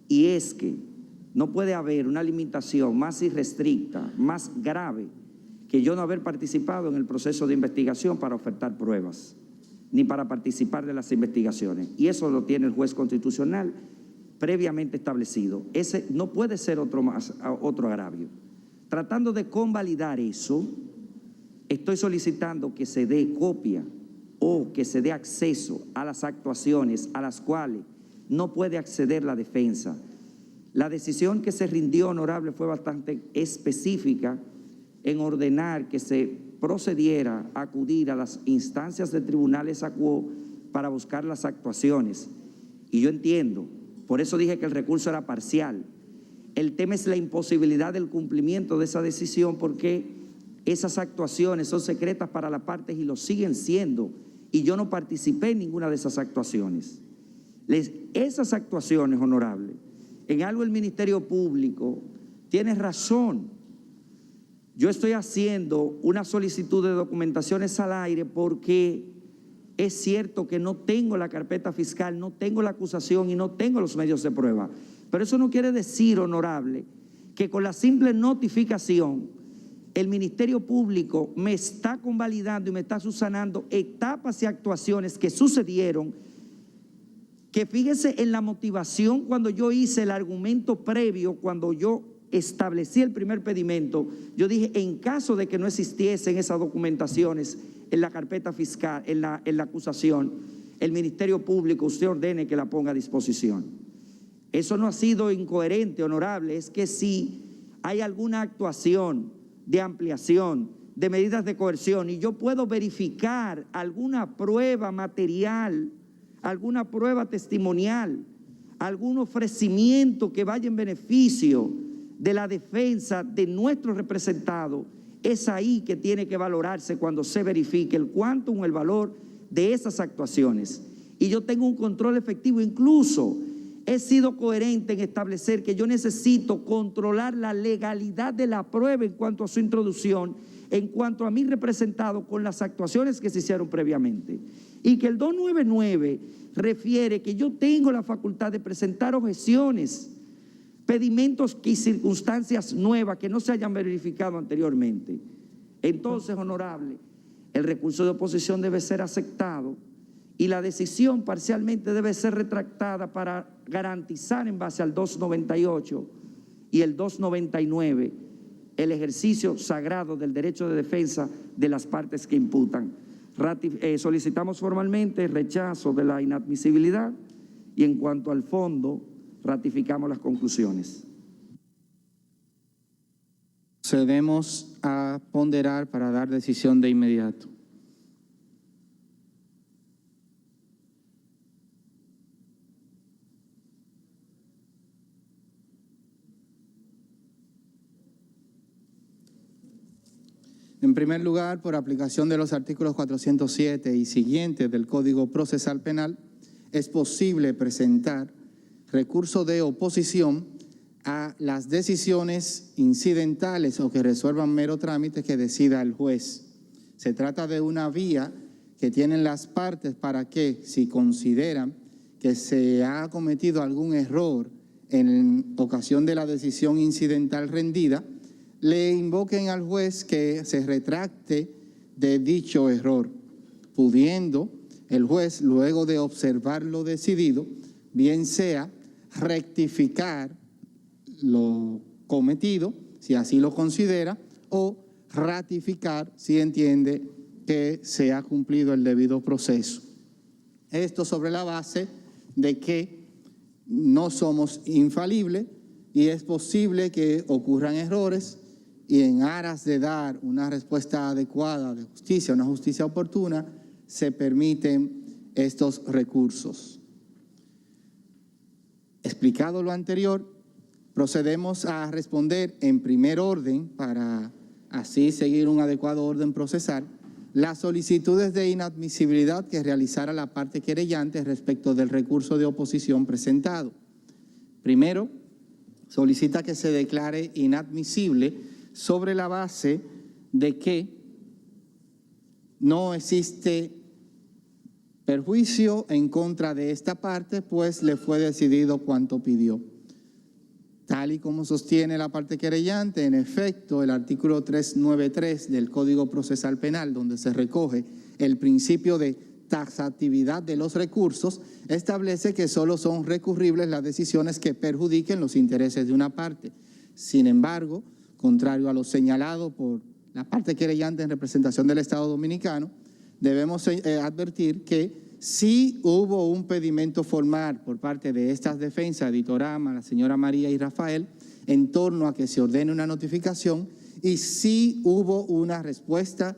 G: y es que no puede haber una limitación más irrestricta, más grave, que yo no haber participado en el proceso de investigación para ofertar pruebas, ni para participar de las investigaciones. Y eso lo tiene el juez constitucional previamente establecido. Ese no puede ser otro agravio. Tratando de convalidar eso, estoy solicitando que se dé copia o que se dé acceso a las actuaciones a las cuales no puede acceder la defensa. La decisión que se rindió, honorable, fue bastante específica en ordenar que se procediera a acudir a las instancias de tribunales acuo para buscar las actuaciones. Y yo entiendo, por eso dije que el recurso era parcial. El tema es la imposibilidad del cumplimiento de esa decisión, porque esas actuaciones son secretas para las partes y lo siguen siendo, y yo no participé en ninguna de esas actuaciones. Esas actuaciones, honorable, en algo el Ministerio Público tiene razón. Yo estoy haciendo una solicitud de documentaciones al aire porque es cierto que no tengo la carpeta fiscal, no tengo la acusación y no tengo los medios de prueba. Pero eso no quiere decir, honorable, que con la simple notificación el Ministerio Público me está convalidando y me está subsanando etapas y actuaciones que sucedieron, que fíjese en la motivación cuando yo hice el argumento previo, cuando yo establecí el primer pedimento, yo dije, en caso de que no existiesen esas documentaciones en la carpeta fiscal, en la acusación, el Ministerio Público, usted ordene que la ponga a disposición. Eso no ha sido incoherente, honorable, es que si hay alguna actuación de ampliación, de medidas de coerción, y yo puedo verificar alguna prueba material, alguna prueba testimonial, algún ofrecimiento que vaya en beneficio de la defensa de nuestro representado, es ahí que tiene que valorarse cuando se verifique el quantum, el valor de esas actuaciones. Y yo tengo un control efectivo, incluso he sido coherente en establecer que yo necesito controlar la legalidad de la prueba en cuanto a su introducción, en cuanto a mi representado con las actuaciones que se hicieron previamente. Y que el 299 refiere que yo tengo la facultad de presentar objeciones, pedimentos y circunstancias nuevas que no se hayan verificado anteriormente. Entonces, honorable, el recurso de oposición debe ser aceptado y la decisión parcialmente debe ser retractada para garantizar en base al 298 y el 299 el ejercicio sagrado del derecho de defensa de las partes que imputan. Solicitamos formalmente rechazo de la inadmisibilidad y en cuanto al fondo, ratificamos las conclusiones.
I: Procedemos a ponderar para dar decisión de inmediato. En primer lugar, por aplicación de los artículos 407 y siguientes del Código Procesal Penal, es posible presentar recurso de oposición a las decisiones incidentales o que resuelvan mero trámite que decida el juez. Se trata de una vía que tienen las partes para que, si consideran que se ha cometido algún error en ocasión de la decisión incidental rendida, le invoquen al juez que se retracte de dicho error, pudiendo el juez, luego de observar lo decidido, bien sea rectificar lo cometido, si así lo considera, o ratificar si entiende que se ha cumplido el debido proceso. Esto sobre la base de que no somos infalibles y es posible que ocurran errores, y en aras de dar una respuesta adecuada de justicia, una justicia oportuna, se permiten estos recursos. Explicado lo anterior, procedemos a responder en primer orden, para así seguir un adecuado orden procesal, las solicitudes de inadmisibilidad que realizara la parte querellante respecto del recurso de oposición presentado. Primero, solicita que se declare inadmisible sobre la base de que no existe perjuicio en contra de esta parte, pues le fue decidido cuanto pidió. Tal y como sostiene la parte querellante, en efecto, el artículo 393 del Código Procesal Penal, donde se recoge el principio de taxatividad de los recursos, establece que solo son recurribles las decisiones que perjudiquen los intereses de una parte. Sin embargo, contrario a lo señalado por la parte querellante en representación del Estado Dominicano, debemos advertir que sí hubo un pedimento formal por parte de estas defensas, Editorama, la señora María y Rafael, en torno a que se ordene una notificación, y sí hubo una respuesta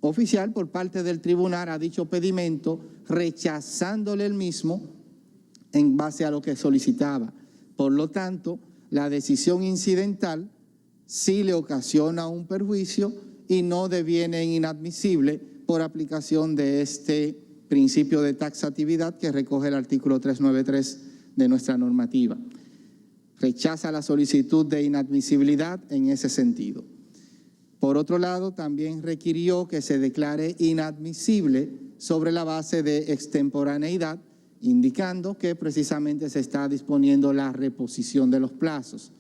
I: oficial por parte del tribunal a dicho pedimento, rechazándole el mismo en base a lo que solicitaba. Por lo tanto, la decisión incidental sí le ocasiona un perjuicio y no deviene inadmisible por aplicación de este principio de taxatividad que recoge el artículo 393 de nuestra normativa. Rechaza la solicitud de inadmisibilidad en ese sentido. Por otro lado, también requirió que se declare inadmisible sobre la base de extemporaneidad, indicando que precisamente se está disponiendo la reposición de los plazos.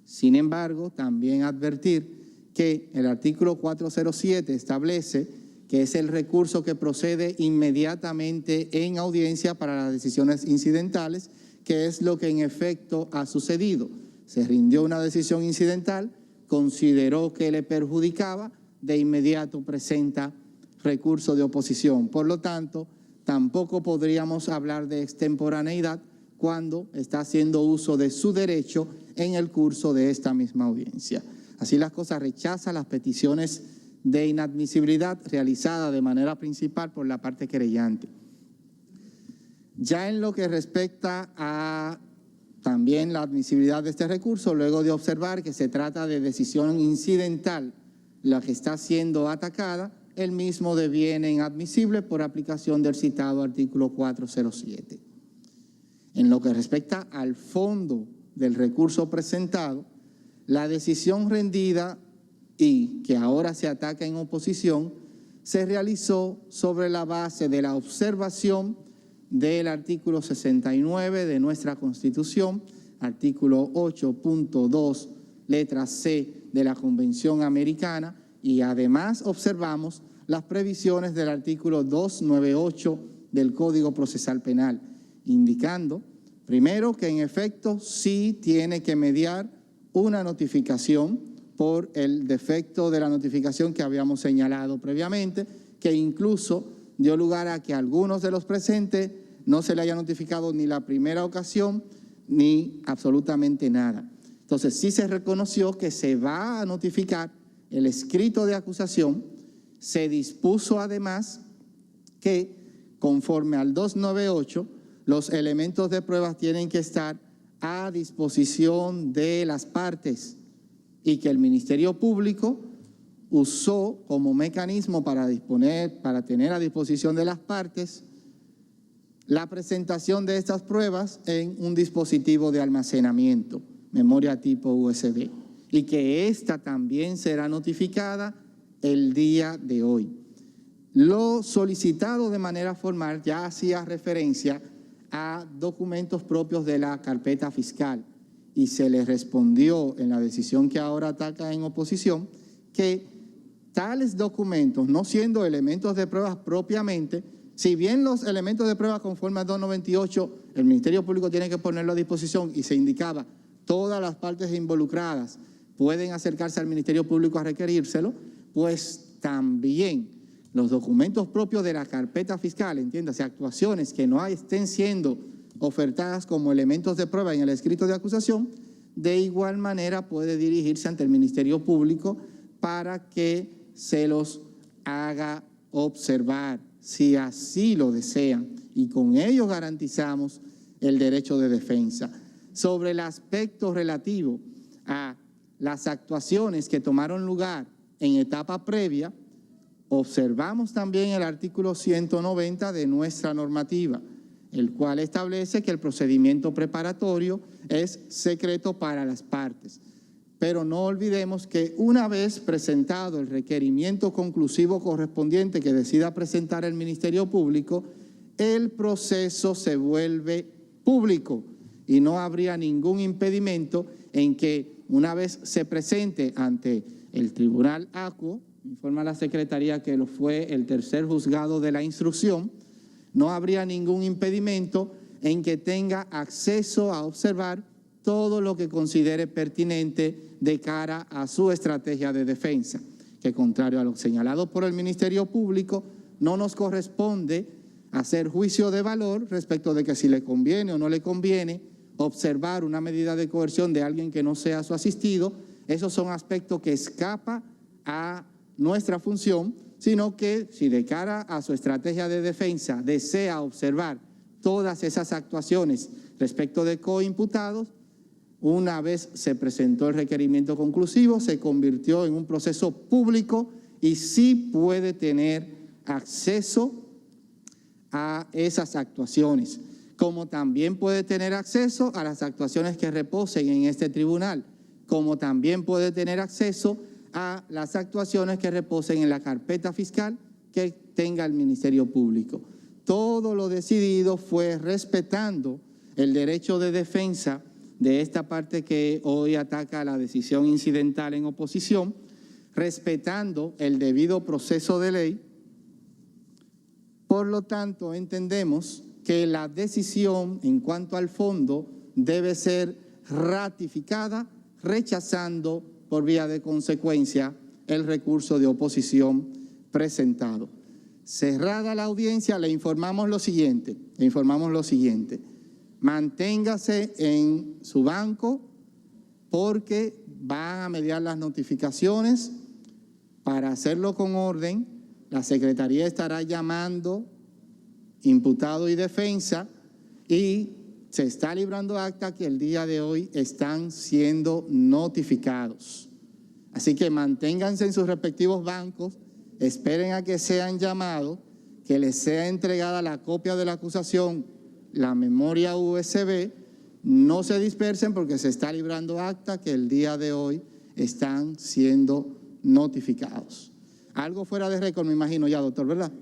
I: Sin embargo, también advertir que el artículo 407 establece que es el recurso que procede inmediatamente en audiencia para las decisiones incidentales, que es lo que en efecto ha sucedido. Se rindió una decisión incidental, consideró que le perjudicaba, de inmediato presenta recurso de oposición. Por lo tanto, tampoco podríamos hablar de extemporaneidad cuando está haciendo uso de su derecho en el curso de esta misma audiencia. Así las cosas, rechaza las peticiones de inadmisibilidad realizadas de manera principal por la parte querellante. Ya en lo que respecta a también la admisibilidad de este recurso, luego de observar que se trata de decisión incidental la que está siendo atacada, el mismo deviene inadmisible por aplicación del citado artículo 407. En lo que respecta al fondo del recurso presentado, la decisión rendida y que ahora se ataca en oposición se realizó sobre la base de la observación del artículo 69 de nuestra Constitución, artículo 8.2, letra C de la Convención Americana, y además observamos las previsiones del artículo 298 del Código Procesal Penal, indicando, primero, que en efecto sí tiene que mediar una notificación por el defecto de la notificación que habíamos señalado previamente, que incluso dio lugar a que a algunos de los presentes no se le haya notificado ni la primera ocasión ni absolutamente nada. Entonces sí se reconoció que se va a notificar el escrito de acusación. Se dispuso además que, conforme al 298, los elementos de pruebas tienen que estar a disposición de las partes y que el Ministerio Público usó como mecanismo para tener a disposición de las partes la presentación de estas pruebas en un dispositivo de almacenamiento, memoria tipo USB, y que esta también será notificada el día de hoy. Lo solicitado de manera formal ya hacía referencia a documentos propios de la carpeta fiscal y se le respondió en la decisión que ahora ataca en oposición que tales documentos, no siendo elementos de pruebas propiamente, si bien los elementos de prueba conforme al 298, el Ministerio Público tiene que ponerlo a disposición y se indicaba todas las partes involucradas pueden acercarse al Ministerio Público a requerírselo, pues también los documentos propios de la carpeta fiscal, entiéndase, actuaciones que no estén siendo ofertadas como elementos de prueba en el escrito de acusación, de igual manera puede dirigirse ante el Ministerio Público para que se los haga observar, si así lo desean, y con ello garantizamos el derecho de defensa. Sobre el aspecto relativo a las actuaciones que tomaron lugar en etapa previa, observamos también el artículo 190 de nuestra normativa, el cual establece que el procedimiento preparatorio es secreto para las partes. Pero no olvidemos que una vez presentado el requerimiento conclusivo correspondiente que decida presentar el Ministerio Público, el proceso se vuelve público y no habría ningún impedimento en que una vez se presente ante el Tribunal Acuo, informa la Secretaría que lo fue el tercer juzgado de la instrucción, no habría ningún impedimento en que tenga acceso a observar todo lo que considere pertinente de cara a su estrategia de defensa, que contrario a lo señalado por el Ministerio Público, no nos corresponde hacer juicio de valor respecto de que si le conviene o no le conviene observar una medida de coerción de alguien que no sea su asistido. Esos son aspectos que escapan a nuestra función, sino que si de cara a su estrategia de defensa desea observar todas esas actuaciones respecto de coimputados, una vez se presentó el requerimiento conclusivo, se convirtió en un proceso público y sí puede tener acceso a esas actuaciones, como también puede tener acceso a las actuaciones que reposen en este tribunal, como también puede tener acceso a las actuaciones que reposen en la carpeta fiscal que tenga el Ministerio Público. Todo lo decidido fue respetando el derecho de defensa de esta parte que hoy ataca la decisión incidental en oposición, respetando el debido proceso de ley. Por lo tanto, entendemos que la decisión en cuanto al fondo debe ser ratificada, rechazando por vía de consecuencia el recurso de oposición presentado. Cerrada la audiencia, le informamos lo siguiente. Manténgase en su banco porque van a mediar las notificaciones. Para hacerlo con orden, la Secretaría estará llamando imputado y defensa y se está librando acta que el día de hoy están siendo notificados. Así que manténganse en sus respectivos bancos, esperen a que sean llamados, que les sea entregada la copia de la acusación la memoria USB no se dispersen porque se está librando acta que el día de hoy están siendo notificados. Algo fuera de récord, me imagino ya, doctor, ¿verdad?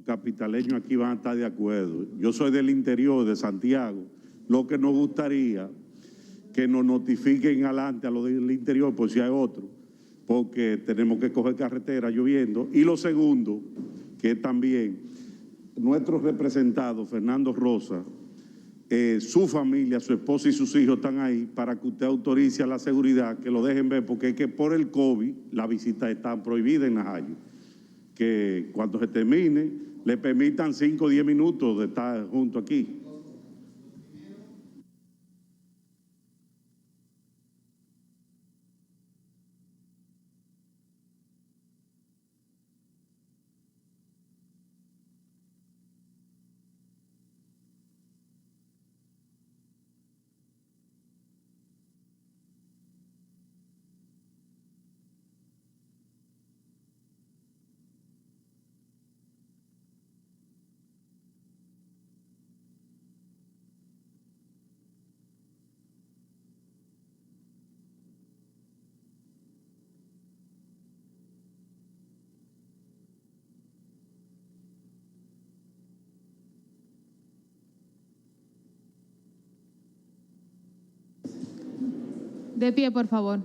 K: Capitaleños aquí van a estar de acuerdo. Yo soy del interior de Santiago. Lo que nos gustaría que nos notifiquen adelante a los del interior por si hay otro, porque tenemos que coger carretera lloviendo. Y lo segundo, que también nuestros representados, Fernando Rosa, su familia, su esposa y sus hijos están ahí para que usted autorice a la seguridad que lo dejen ver, porque es que por el COVID la visita está prohibida en Najayo. Que cuando se termine le permitan 5 o 10 minutos de estar junto aquí.
J: De pie, por favor.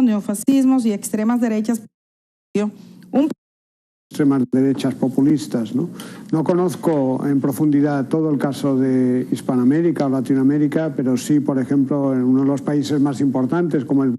L: neofascismos y extremas derechas.
M: Extremas derechas populistas, ¿no? No conozco en profundidad todo el caso de Hispanoamérica o Latinoamérica, pero sí, por ejemplo, en uno de los países más importantes como el